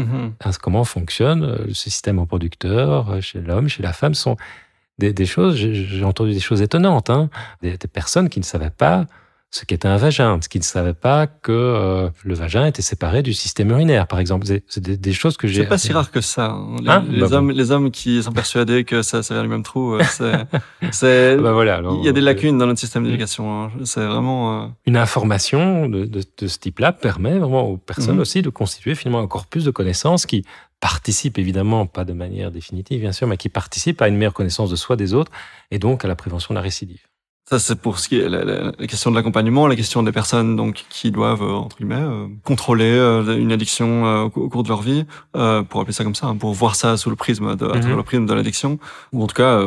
comment fonctionne le système reproducteur chez l'homme, chez la femme. Ce sont des choses, j'ai entendu des choses étonnantes, des personnes qui ne savaient pas ce qu'était un vagin, qui ne savaient pas que le vagin était séparé du système urinaire, par exemple. C'est des choses que j'ai... C'est pas si rare que ça. Les hommes qui sont persuadés que ça vient du même trou, voilà, il y a des lacunes dans notre système d'éducation. C'est vraiment... Une information de ce type-là permet vraiment aux personnes aussi de constituer finalement un corpus de connaissances qui participe évidemment, pas de manière définitive bien sûr, mais qui participe à une meilleure connaissance de soi, des autres, et donc à la prévention de la récidive. Ça, c'est pour ce qui est la question de l'accompagnement, la question des personnes donc qui doivent entre guillemets contrôler une addiction au cours de leur vie, pour appeler ça comme ça, pour voir ça sous le prisme à travers le prisme de l'addiction, ou en tout cas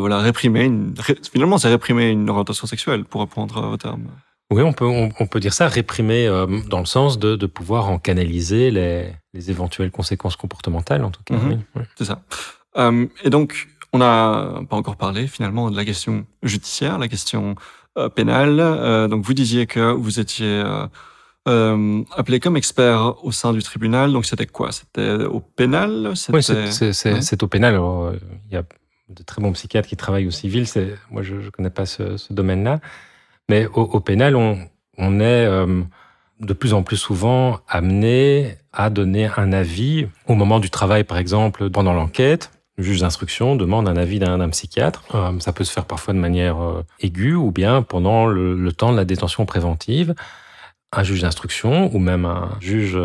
finalement c'est réprimer une orientation sexuelle, pour reprendre vos termes. Oui, on peut dire ça, réprimer dans le sens de pouvoir en canaliser les éventuelles conséquences comportementales en tout cas. Oui. C'est ça. Et donc on n'a pas encore parlé finalement de la question judiciaire, la question pénale. Donc vous disiez que vous étiez appelé comme expert au sein du tribunal. Donc c'était quoi? C'était au pénal? Oui, c'est au pénal. Alors, il y a de très bons psychiatres qui travaillent au civil. Moi, je ne connais pas ce domaine-là. Mais au pénal, on est de plus en plus souvent amené à donner un avis au moment du travail, par exemple, pendant l'enquête. Le juge d'instruction demande un avis d'un psychiatre. Ça peut se faire parfois de manière aiguë ou bien pendant le temps de la détention préventive. Un juge d'instruction ou même un juge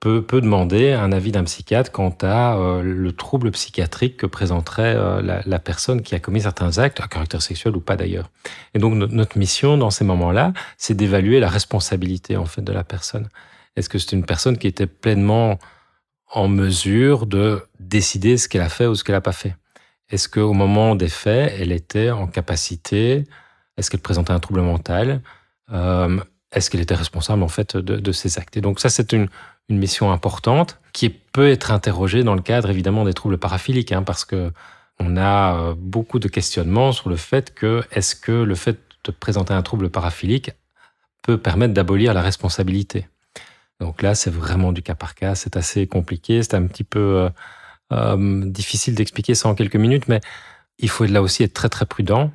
peut demander un avis d'un psychiatre quant à le trouble psychiatrique que présenterait la personne qui a commis certains actes, à caractère sexuel ou pas d'ailleurs. Et donc notre mission dans ces moments-là, c'est d'évaluer la responsabilité en fait de la personne. Est-ce que c'est une personne qui était pleinement en mesure de décider ce qu'elle a fait ou ce qu'elle n'a pas fait? Est-ce qu'au moment des faits, elle était en capacité? Est-ce qu'elle présentait un trouble mental? Est-ce qu'elle était responsable en fait de ces actes? Et donc ça, c'est une mission importante qui peut être interrogée dans le cadre évidemment des troubles paraphiliques, parce que on a beaucoup de questionnements sur le fait que est-ce que le fait de présenter un trouble paraphilique peut permettre d'abolir la responsabilité? Donc là, c'est vraiment du cas par cas, c'est assez compliqué, c'est un petit peu difficile d'expliquer ça en quelques minutes, mais il faut là aussi être très très prudent,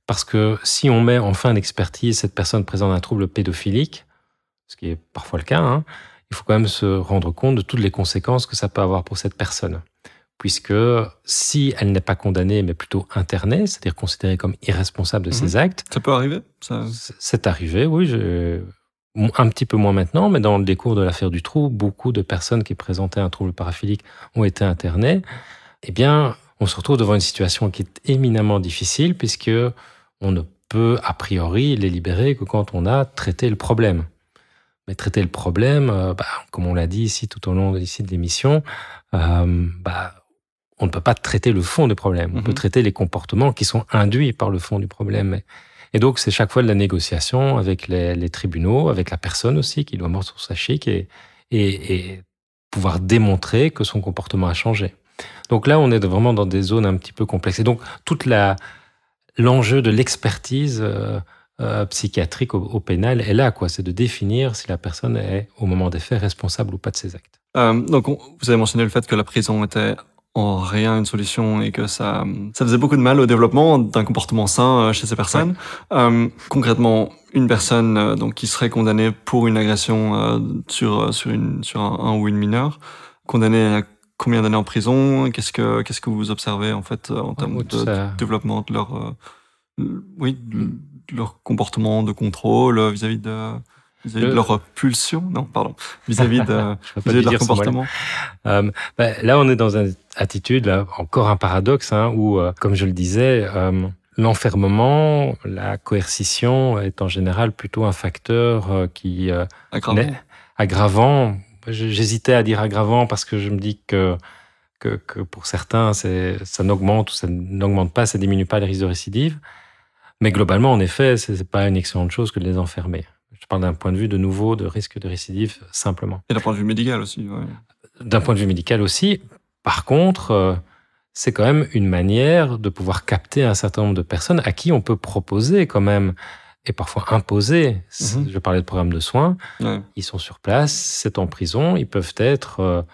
parce que si on met en fin d'expertise cette personne présente un trouble pédophilique, ce qui est parfois le cas, il faut quand même se rendre compte de toutes les conséquences que ça peut avoir pour cette personne. Puisque si elle n'est pas condamnée, mais plutôt internée, c'est-à-dire considérée comme irresponsable de ses actes... Ça peut arriver C'est arrivé, oui. Un petit peu moins maintenant, mais dans le décours de l'affaire Dutroux, beaucoup de personnes qui présentaient un trouble paraphilique ont été internées. Eh bien, on se retrouve devant une situation qui est éminemment difficile, puisque on ne peut, a priori, les libérer que quand on a traité le problème. Mais traiter le problème, comme on l'a dit ici tout au long de l'émission, on ne peut pas traiter le fond du problème. On peut traiter les comportements qui sont induits par le fond du problème. Et donc, c'est chaque fois de la négociation avec les tribunaux, avec la personne aussi, qui doit mordre sur sa chic et pouvoir démontrer que son comportement a changé. Donc là, on est vraiment dans des zones un petit peu complexes. Et donc, l'enjeu de l'expertise psychiatrique au pénal est là, c'est de définir si la personne est, au moment des faits, responsable ou pas de ses actes. Donc, vous avez mentionné le fait que la prison était en rien une solution et que ça faisait beaucoup de mal au développement d'un comportement sain chez ces personnes. Ouais. Concrètement, une personne donc qui serait condamnée pour une agression sur un ou une mineure, condamnée à combien d'années en prison? Qu'est-ce que vous observez en fait en termes de développement de leur comportement de contrôle vis-à-vis de leur pulsion? Non, pardon. Vis-à-vis de leur comportement. Là, on est dans une attitude, là, encore un paradoxe, où, comme je le disais, l'enfermement, la coercition est en général plutôt un facteur qui aggravant. J'hésitais à dire aggravant parce que je me dis que pour certains, ça n'augmente ou ça n'augmente pas, ça diminue pas les risques de récidive. Mais globalement, en effet, c'est pas une excellente chose que de les enfermer. Je parle d'un point de vue de nouveau de risque de récidive simplement. Et d'un point de vue médical aussi. Ouais. D'un point de vue médical aussi. Par contre, c'est quand même une manière de pouvoir capter un certain nombre de personnes à qui on peut proposer quand même, et parfois imposer. Je parlais de programme de soins. Ouais. Ils sont sur place, c'est en prison, ils peuvent être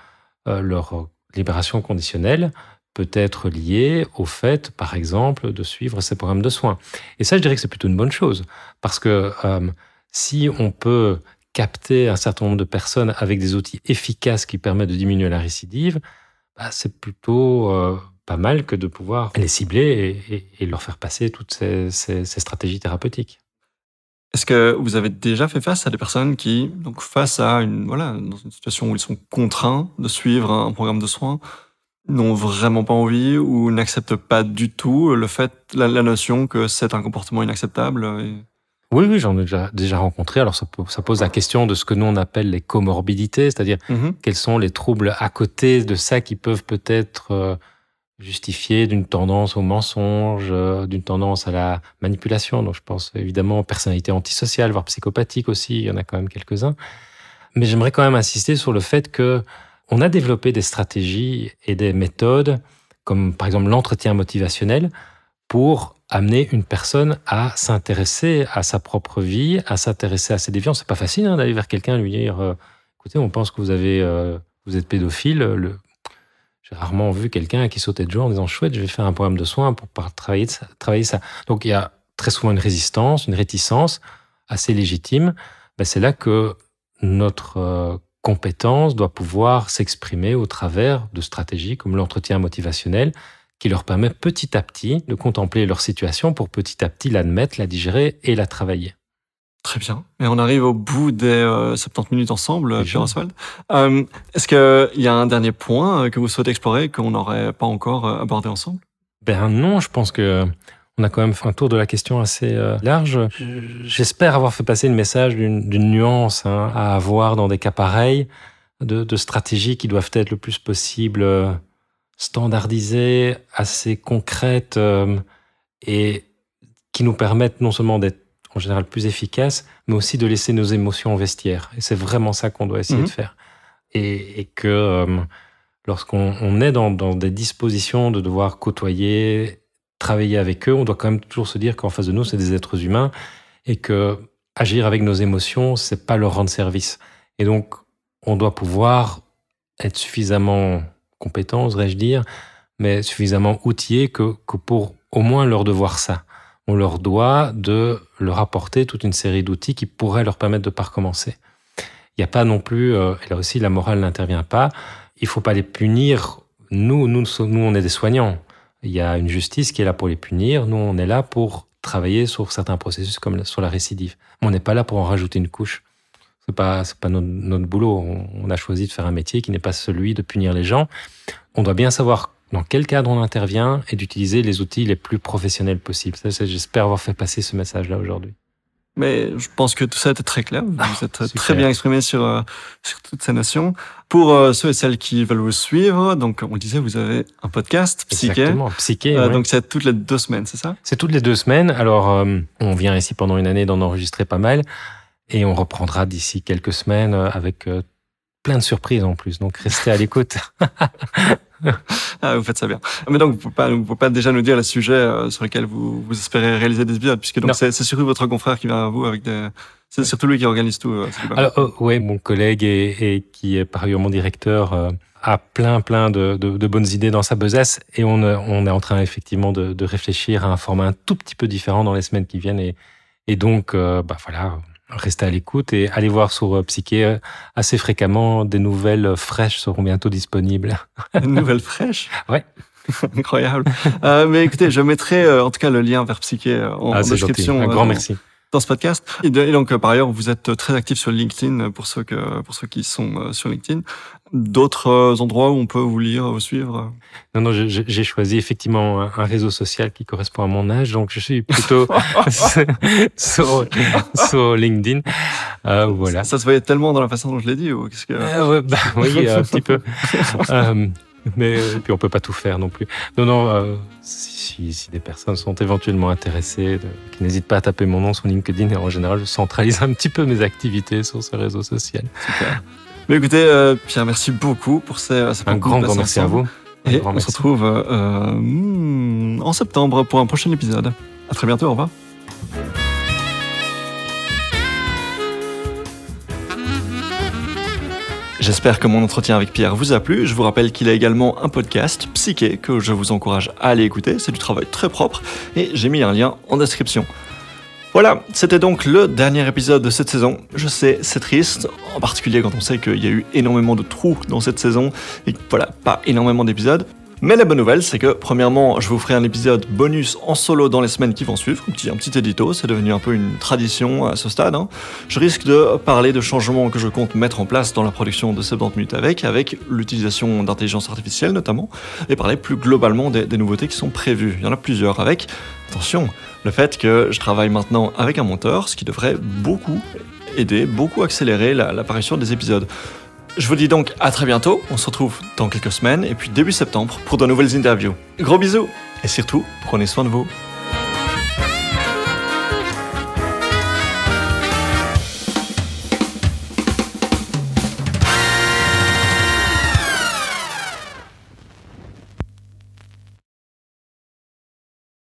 leur libération conditionnelle peut être liée au fait, par exemple, de suivre ces programmes de soins. Et ça, je dirais que c'est plutôt une bonne chose, parce que si on peut capter un certain nombre de personnes avec des outils efficaces qui permettent de diminuer la récidive, c'est plutôt pas mal que de pouvoir les cibler et leur faire passer toutes ces stratégies thérapeutiques. Est-ce que vous avez déjà fait face à des personnes qui, donc face à dans une situation où ils sont contraints de suivre un programme de soins, n'ont vraiment pas envie ou n'acceptent pas du tout la notion que c'est un comportement inacceptable Oui, j'en ai déjà rencontré. Alors, ça pose la question de ce que nous, on appelle les comorbidités, c'est-à-dire quels sont les troubles à côté de ça qui peuvent peut-être justifier d'une tendance au mensonge, d'une tendance à la manipulation. Donc, je pense évidemment aux personnalités antisociales, voire psychopathiques aussi. Il y en a quand même quelques-uns. Mais j'aimerais quand même insister sur le fait que on a développé des stratégies et des méthodes, comme par exemple l'entretien motivationnel, pour amener une personne à s'intéresser à sa propre vie, à s'intéresser à ses déviances. C'est pas facile d'aller vers quelqu'un et lui dire écoutez, on pense que vous êtes pédophile. J'ai rarement vu quelqu'un qui sautait de joie en disant chouette, je vais faire un programme de soins pour travailler ça. Donc il y a très souvent une résistance, une réticence assez légitime. C'est là que notre compétence doit pouvoir s'exprimer au travers de stratégies comme l'entretien motivationnel qui leur permet petit à petit de contempler leur situation pour petit à petit l'admettre, la digérer et la travailler. Très bien. Et on arrive au bout des 70 minutes ensemble, Pierre Oswald. Est-ce qu'il y a un dernier point que vous souhaitez explorer qu'on n'aurait pas encore abordé ensemble ? Non, je pense que on a quand même fait un tour de la question assez large. J'espère avoir fait passer le message d'une nuance à avoir dans des cas pareils, de stratégies qui doivent être le plus possible standardisées, assez concrètes et qui nous permettent non seulement d'être en général plus efficaces, mais aussi de laisser nos émotions au vestiaire. Et c'est vraiment ça qu'on doit essayer de faire. Et que lorsqu'on est dans des dispositions de devoir côtoyer, travailler avec eux, on doit quand même toujours se dire qu'en face de nous, c'est des êtres humains et que agir avec nos émotions, c'est pas leur rendre service. Et donc, on doit pouvoir être suffisamment compétent, oserais-je dire, mais suffisamment outillé que pour au moins leur devoir ça. On leur doit de leur apporter toute une série d'outils qui pourraient leur permettre de ne pas recommencer. Il n'y a pas non plus, et là aussi la morale n'intervient pas, il ne faut pas les punir. Nous, on est des soignants. Il y a une justice qui est là pour les punir. Nous, on est là pour travailler sur certains processus comme sur la récidive. Mais on n'est pas là pour en rajouter une couche. C'est pas notre boulot. On a choisi de faire un métier qui n'est pas celui de punir les gens. On doit bien savoir dans quel cadre on intervient et d'utiliser les outils les plus professionnels possibles. J'espère avoir fait passer ce message-là aujourd'hui. Mais je pense que tout ça était très clair. Vous êtes très bien exprimé sur toutes ces notions. Pour ceux et celles qui veulent vous suivre, donc on le disait, vous avez un podcast, Psyché. Exactement, Psyché. Oui. Donc c'est toutes les 2 semaines, c'est ça ? C'est toutes les 2 semaines. Alors, on vient ici pendant une année d'en enregistrer pas mal. Et on reprendra d'ici quelques semaines avec plein de surprises en plus. Donc, restez à l'écoute. Vous faites ça bien. Mais donc, vous ne pouvez pas déjà nous dire les sujets sur lesquels vous espérez réaliser des épisodes, puisque donc c'est surtout votre confrère qui vient à vous avec des... C'est surtout lui qui organise tout. Alors, oui, mon collègue et qui est par ailleurs mon directeur a plein de bonnes idées dans sa besace et on est en train effectivement de réfléchir à un format un tout petit peu différent dans les semaines qui viennent et donc, voilà, restez à l'écoute et allez voir sur Psyché assez fréquemment. Des nouvelles fraîches seront bientôt disponibles. Des nouvelles fraîches ? Ouais. Incroyable. Mais écoutez, je mettrai en tout cas le lien vers Psyché en description. Gentil. Un grand merci. dans ce podcast. Et donc, par ailleurs, vous êtes très actif sur LinkedIn pour ceux qui sont sur LinkedIn. D'autres endroits où on peut vous lire, vous suivre? Non, j'ai choisi effectivement un réseau social qui correspond à mon âge, donc je suis plutôt sur LinkedIn. Voilà. Ça se voyait tellement dans la façon dont je l'ai dit, ou qu'est-ce que... Ouais, oui, un petit peu. Mais puis on peut pas tout faire non plus. Non, si des personnes sont éventuellement intéressées, qui n'hésitent pas à taper mon nom sur LinkedIn, et en général, je centralise un petit peu mes activités sur ce réseau social. Super. Mais écoutez, Pierre, merci beaucoup pour ces un grand merci à vous. Et on se retrouve en septembre pour un prochain épisode. À très bientôt, au revoir. J'espère que mon entretien avec Pierre vous a plu. Je vous rappelle qu'il a également un podcast, Psyché, que je vous encourage à aller écouter. C'est du travail très propre et j'ai mis un lien en description. Voilà, c'était donc le dernier épisode de cette saison. Je sais, c'est triste, en particulier quand on sait qu'il y a eu énormément de trous dans cette saison et voilà, pas énormément d'épisodes. Mais la bonne nouvelle, c'est que premièrement, je vous ferai un épisode bonus en solo dans les semaines qui vont suivre, un petit édito, c'est devenu un peu une tradition à ce stade. Je risque de parler de changements que je compte mettre en place dans la production de 70 minutes avec l'utilisation d'intelligence artificielle notamment, et parler plus globalement des nouveautés qui sont prévues. Il y en a plusieurs avec, attention, le fait que je travaille maintenant avec un monteur, ce qui devrait beaucoup aider, beaucoup accélérer l'apparition des épisodes. Je vous dis donc à très bientôt, on se retrouve dans quelques semaines et puis début septembre pour de nouvelles interviews. Gros bisous et surtout, prenez soin de vous.